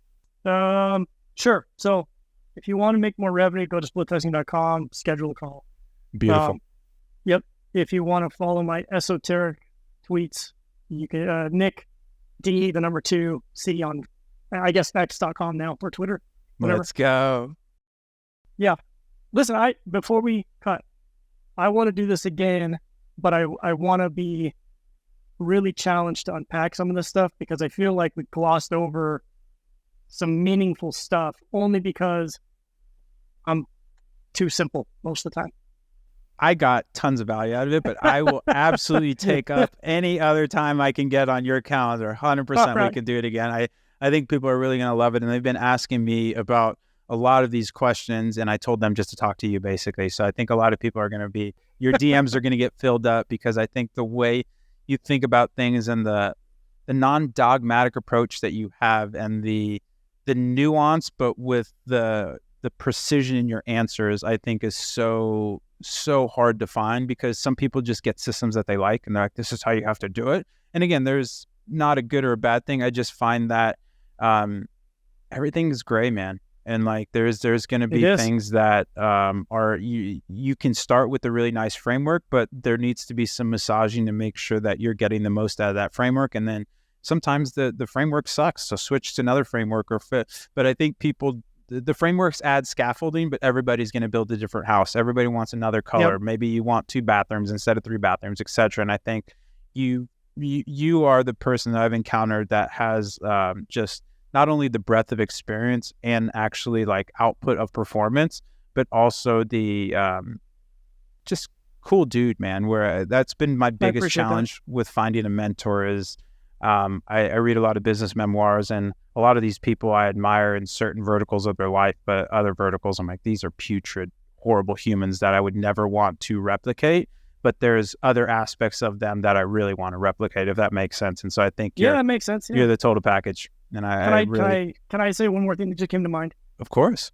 S1: Sure. So if you want to make more revenue, go to splittesting.com, schedule a call.
S2: Beautiful.
S1: Yep. If you want to follow my esoteric tweets, you can Nick D the number 2 C on I guess X.com now for Twitter. Whatever.
S2: Let's go.
S1: Yeah. Listen, before we cut, I want to do this again, but I want to be really challenged to unpack some of this stuff because I feel like we glossed over some meaningful stuff only because I'm too simple most of the time.
S2: I got tons of value out of it, but I will absolutely take up any other time I can get on your calendar. 100% we can do it again. I think people are really going to love it. And they've been asking me about a lot of these questions, and I told them just to talk to you basically. So I think a lot of people are going to be, your DMs are going to get filled up because I think the way you think about things and the non-dogmatic approach that you have and the nuance, but with the precision in your answers, I think is so hard to find because some people just get systems that they like and they're like, this is how you have to do it. And again, there's not a good or a bad thing. I just find that everything is gray, man. And like there's going to be things that are you can start with a really nice framework, but there needs to be some massaging to make sure that you're getting the most out of that framework. And then sometimes the framework sucks, so switch to another framework or fit. But I think the frameworks add scaffolding, but everybody's going to build a different house. Everybody wants another color. Yep. Maybe you want 2 bathrooms instead of 3 bathrooms, etc. And I think you are the person that I've encountered that has just not only the breadth of experience and actually like output of performance, but also the just cool dude, man. Where that's been my biggest challenge with finding a mentor is I read a lot of business memoirs, and a lot of these people I admire in certain verticals of their life, but other verticals I'm like, these are putrid, horrible humans that I would never want to replicate. But there's other aspects of them that I really want to replicate, if that makes sense. And so I think
S1: that makes sense. Yeah.
S2: You're the total package. And
S1: can I say one more thing that just came to mind?
S2: Of course.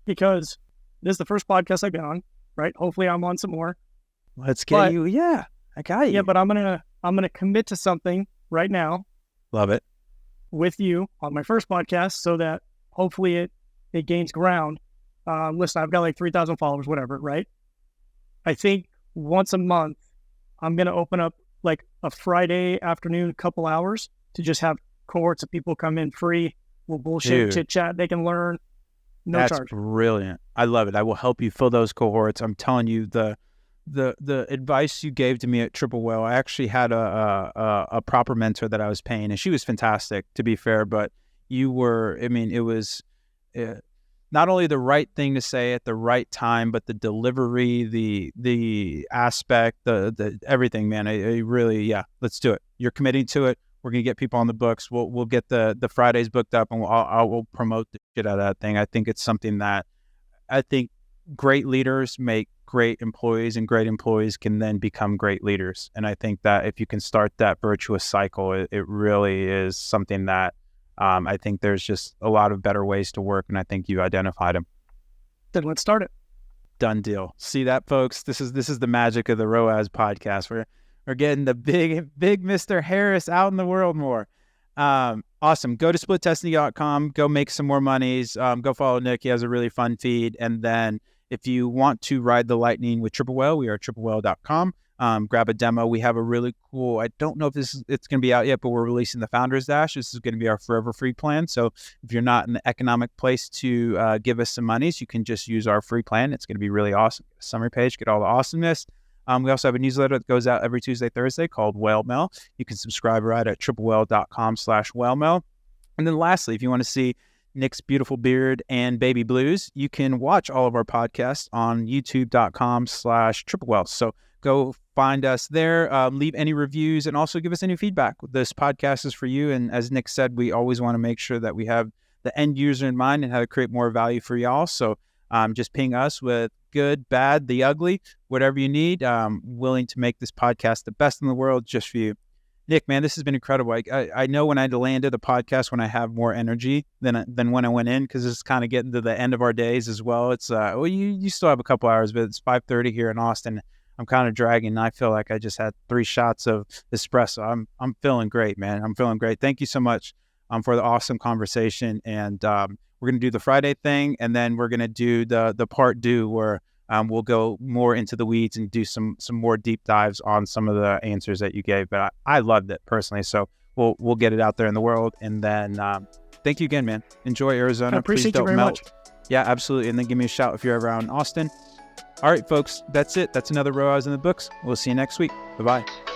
S1: Because this is the first podcast I've been on, right? Hopefully I'm on some more.
S2: Let's get you. Yeah, I got you.
S1: Yeah, but I'm gonna commit to something right now.
S2: Love it.
S1: With you on my first podcast so that hopefully it gains ground. Listen, I've got like 3,000 followers, whatever, right? I think once a month, I'm going to open up like a Friday afternoon, couple hours to just have cohorts of people come in free. We'll bullshit, chit chat. They can learn. No charge.
S2: That's brilliant. I love it. I will help you fill those cohorts. I'm telling you, the advice you gave to me at Triple Whale, I actually had a proper mentor that I was paying, and she was fantastic, to be fair. But you were, I mean, it was not only the right thing to say at the right time, but the delivery, the aspect, the everything, man. I really, yeah, let's do it. You're committing to it. We're gonna get people on the books. We'll get the Fridays booked up, and we'll promote the shit out of that thing. I think it's something that I think great leaders make great employees, and great employees can then become great leaders. And I think that if you can start that virtuous cycle, it really is something that I think there's just a lot of better ways to work, and I think you identified them.
S1: Then let's start it.
S2: Done deal. See that, folks? This is the magic of the ROAS podcast. We're getting the big Mr. Harris out in the world more. Awesome. Go to splittesting.com. Go make some more monies. Go follow Nick. He has a really fun feed. And then if you want to ride the lightning with Triple Whale, we are triplewhale.com. Grab a demo. We have a really cool, I don't know if it's going to be out yet, but we're releasing the Founders Dash. This is going to be our forever free plan. So if you're not in the economic place to give us some monies, you can just use our free plan. It's going to be really awesome. Summary page, get all the awesomeness. We also have a newsletter that goes out every Tuesday, Thursday called Whale Mail. You can subscribe right at triplewhale.com/whalemail. And then lastly, if you want to see Nick's Beautiful Beard and Baby Blues. You can watch all of our podcasts on youtube.com/triplewealth. So go find us there, leave any reviews, and also give us any feedback. This podcast is for you. And as Nick said, we always want to make sure that we have the end user in mind and how to create more value for y'all. So just ping us with good, bad, the ugly, whatever you need. Willing to make this podcast the best in the world just for you. Nick, man, this has been incredible. I know when I landed a podcast when I have more energy than when I went in, because it's kind of getting to the end of our days as well. It's you still have a couple hours, but it's 5:30 here in Austin. I'm kind of dragging. I feel like I just had 3 shots of espresso. I'm feeling great, man. I'm feeling great. Thank you so much for the awesome conversation. And we're gonna do the Friday thing, and then we're gonna do the part 2 where we'll go more into the weeds and do some more deep dives on some of the answers that you gave. But I loved it personally, so we'll get it out there in the world. And then thank you again, man. Enjoy Arizona.
S1: I appreciate you very much.
S2: Yeah, absolutely. And then give me a shout if you're ever out in Austin. All right, folks, that's it. That's another ROAS in the books. We'll see you next week. Bye-bye.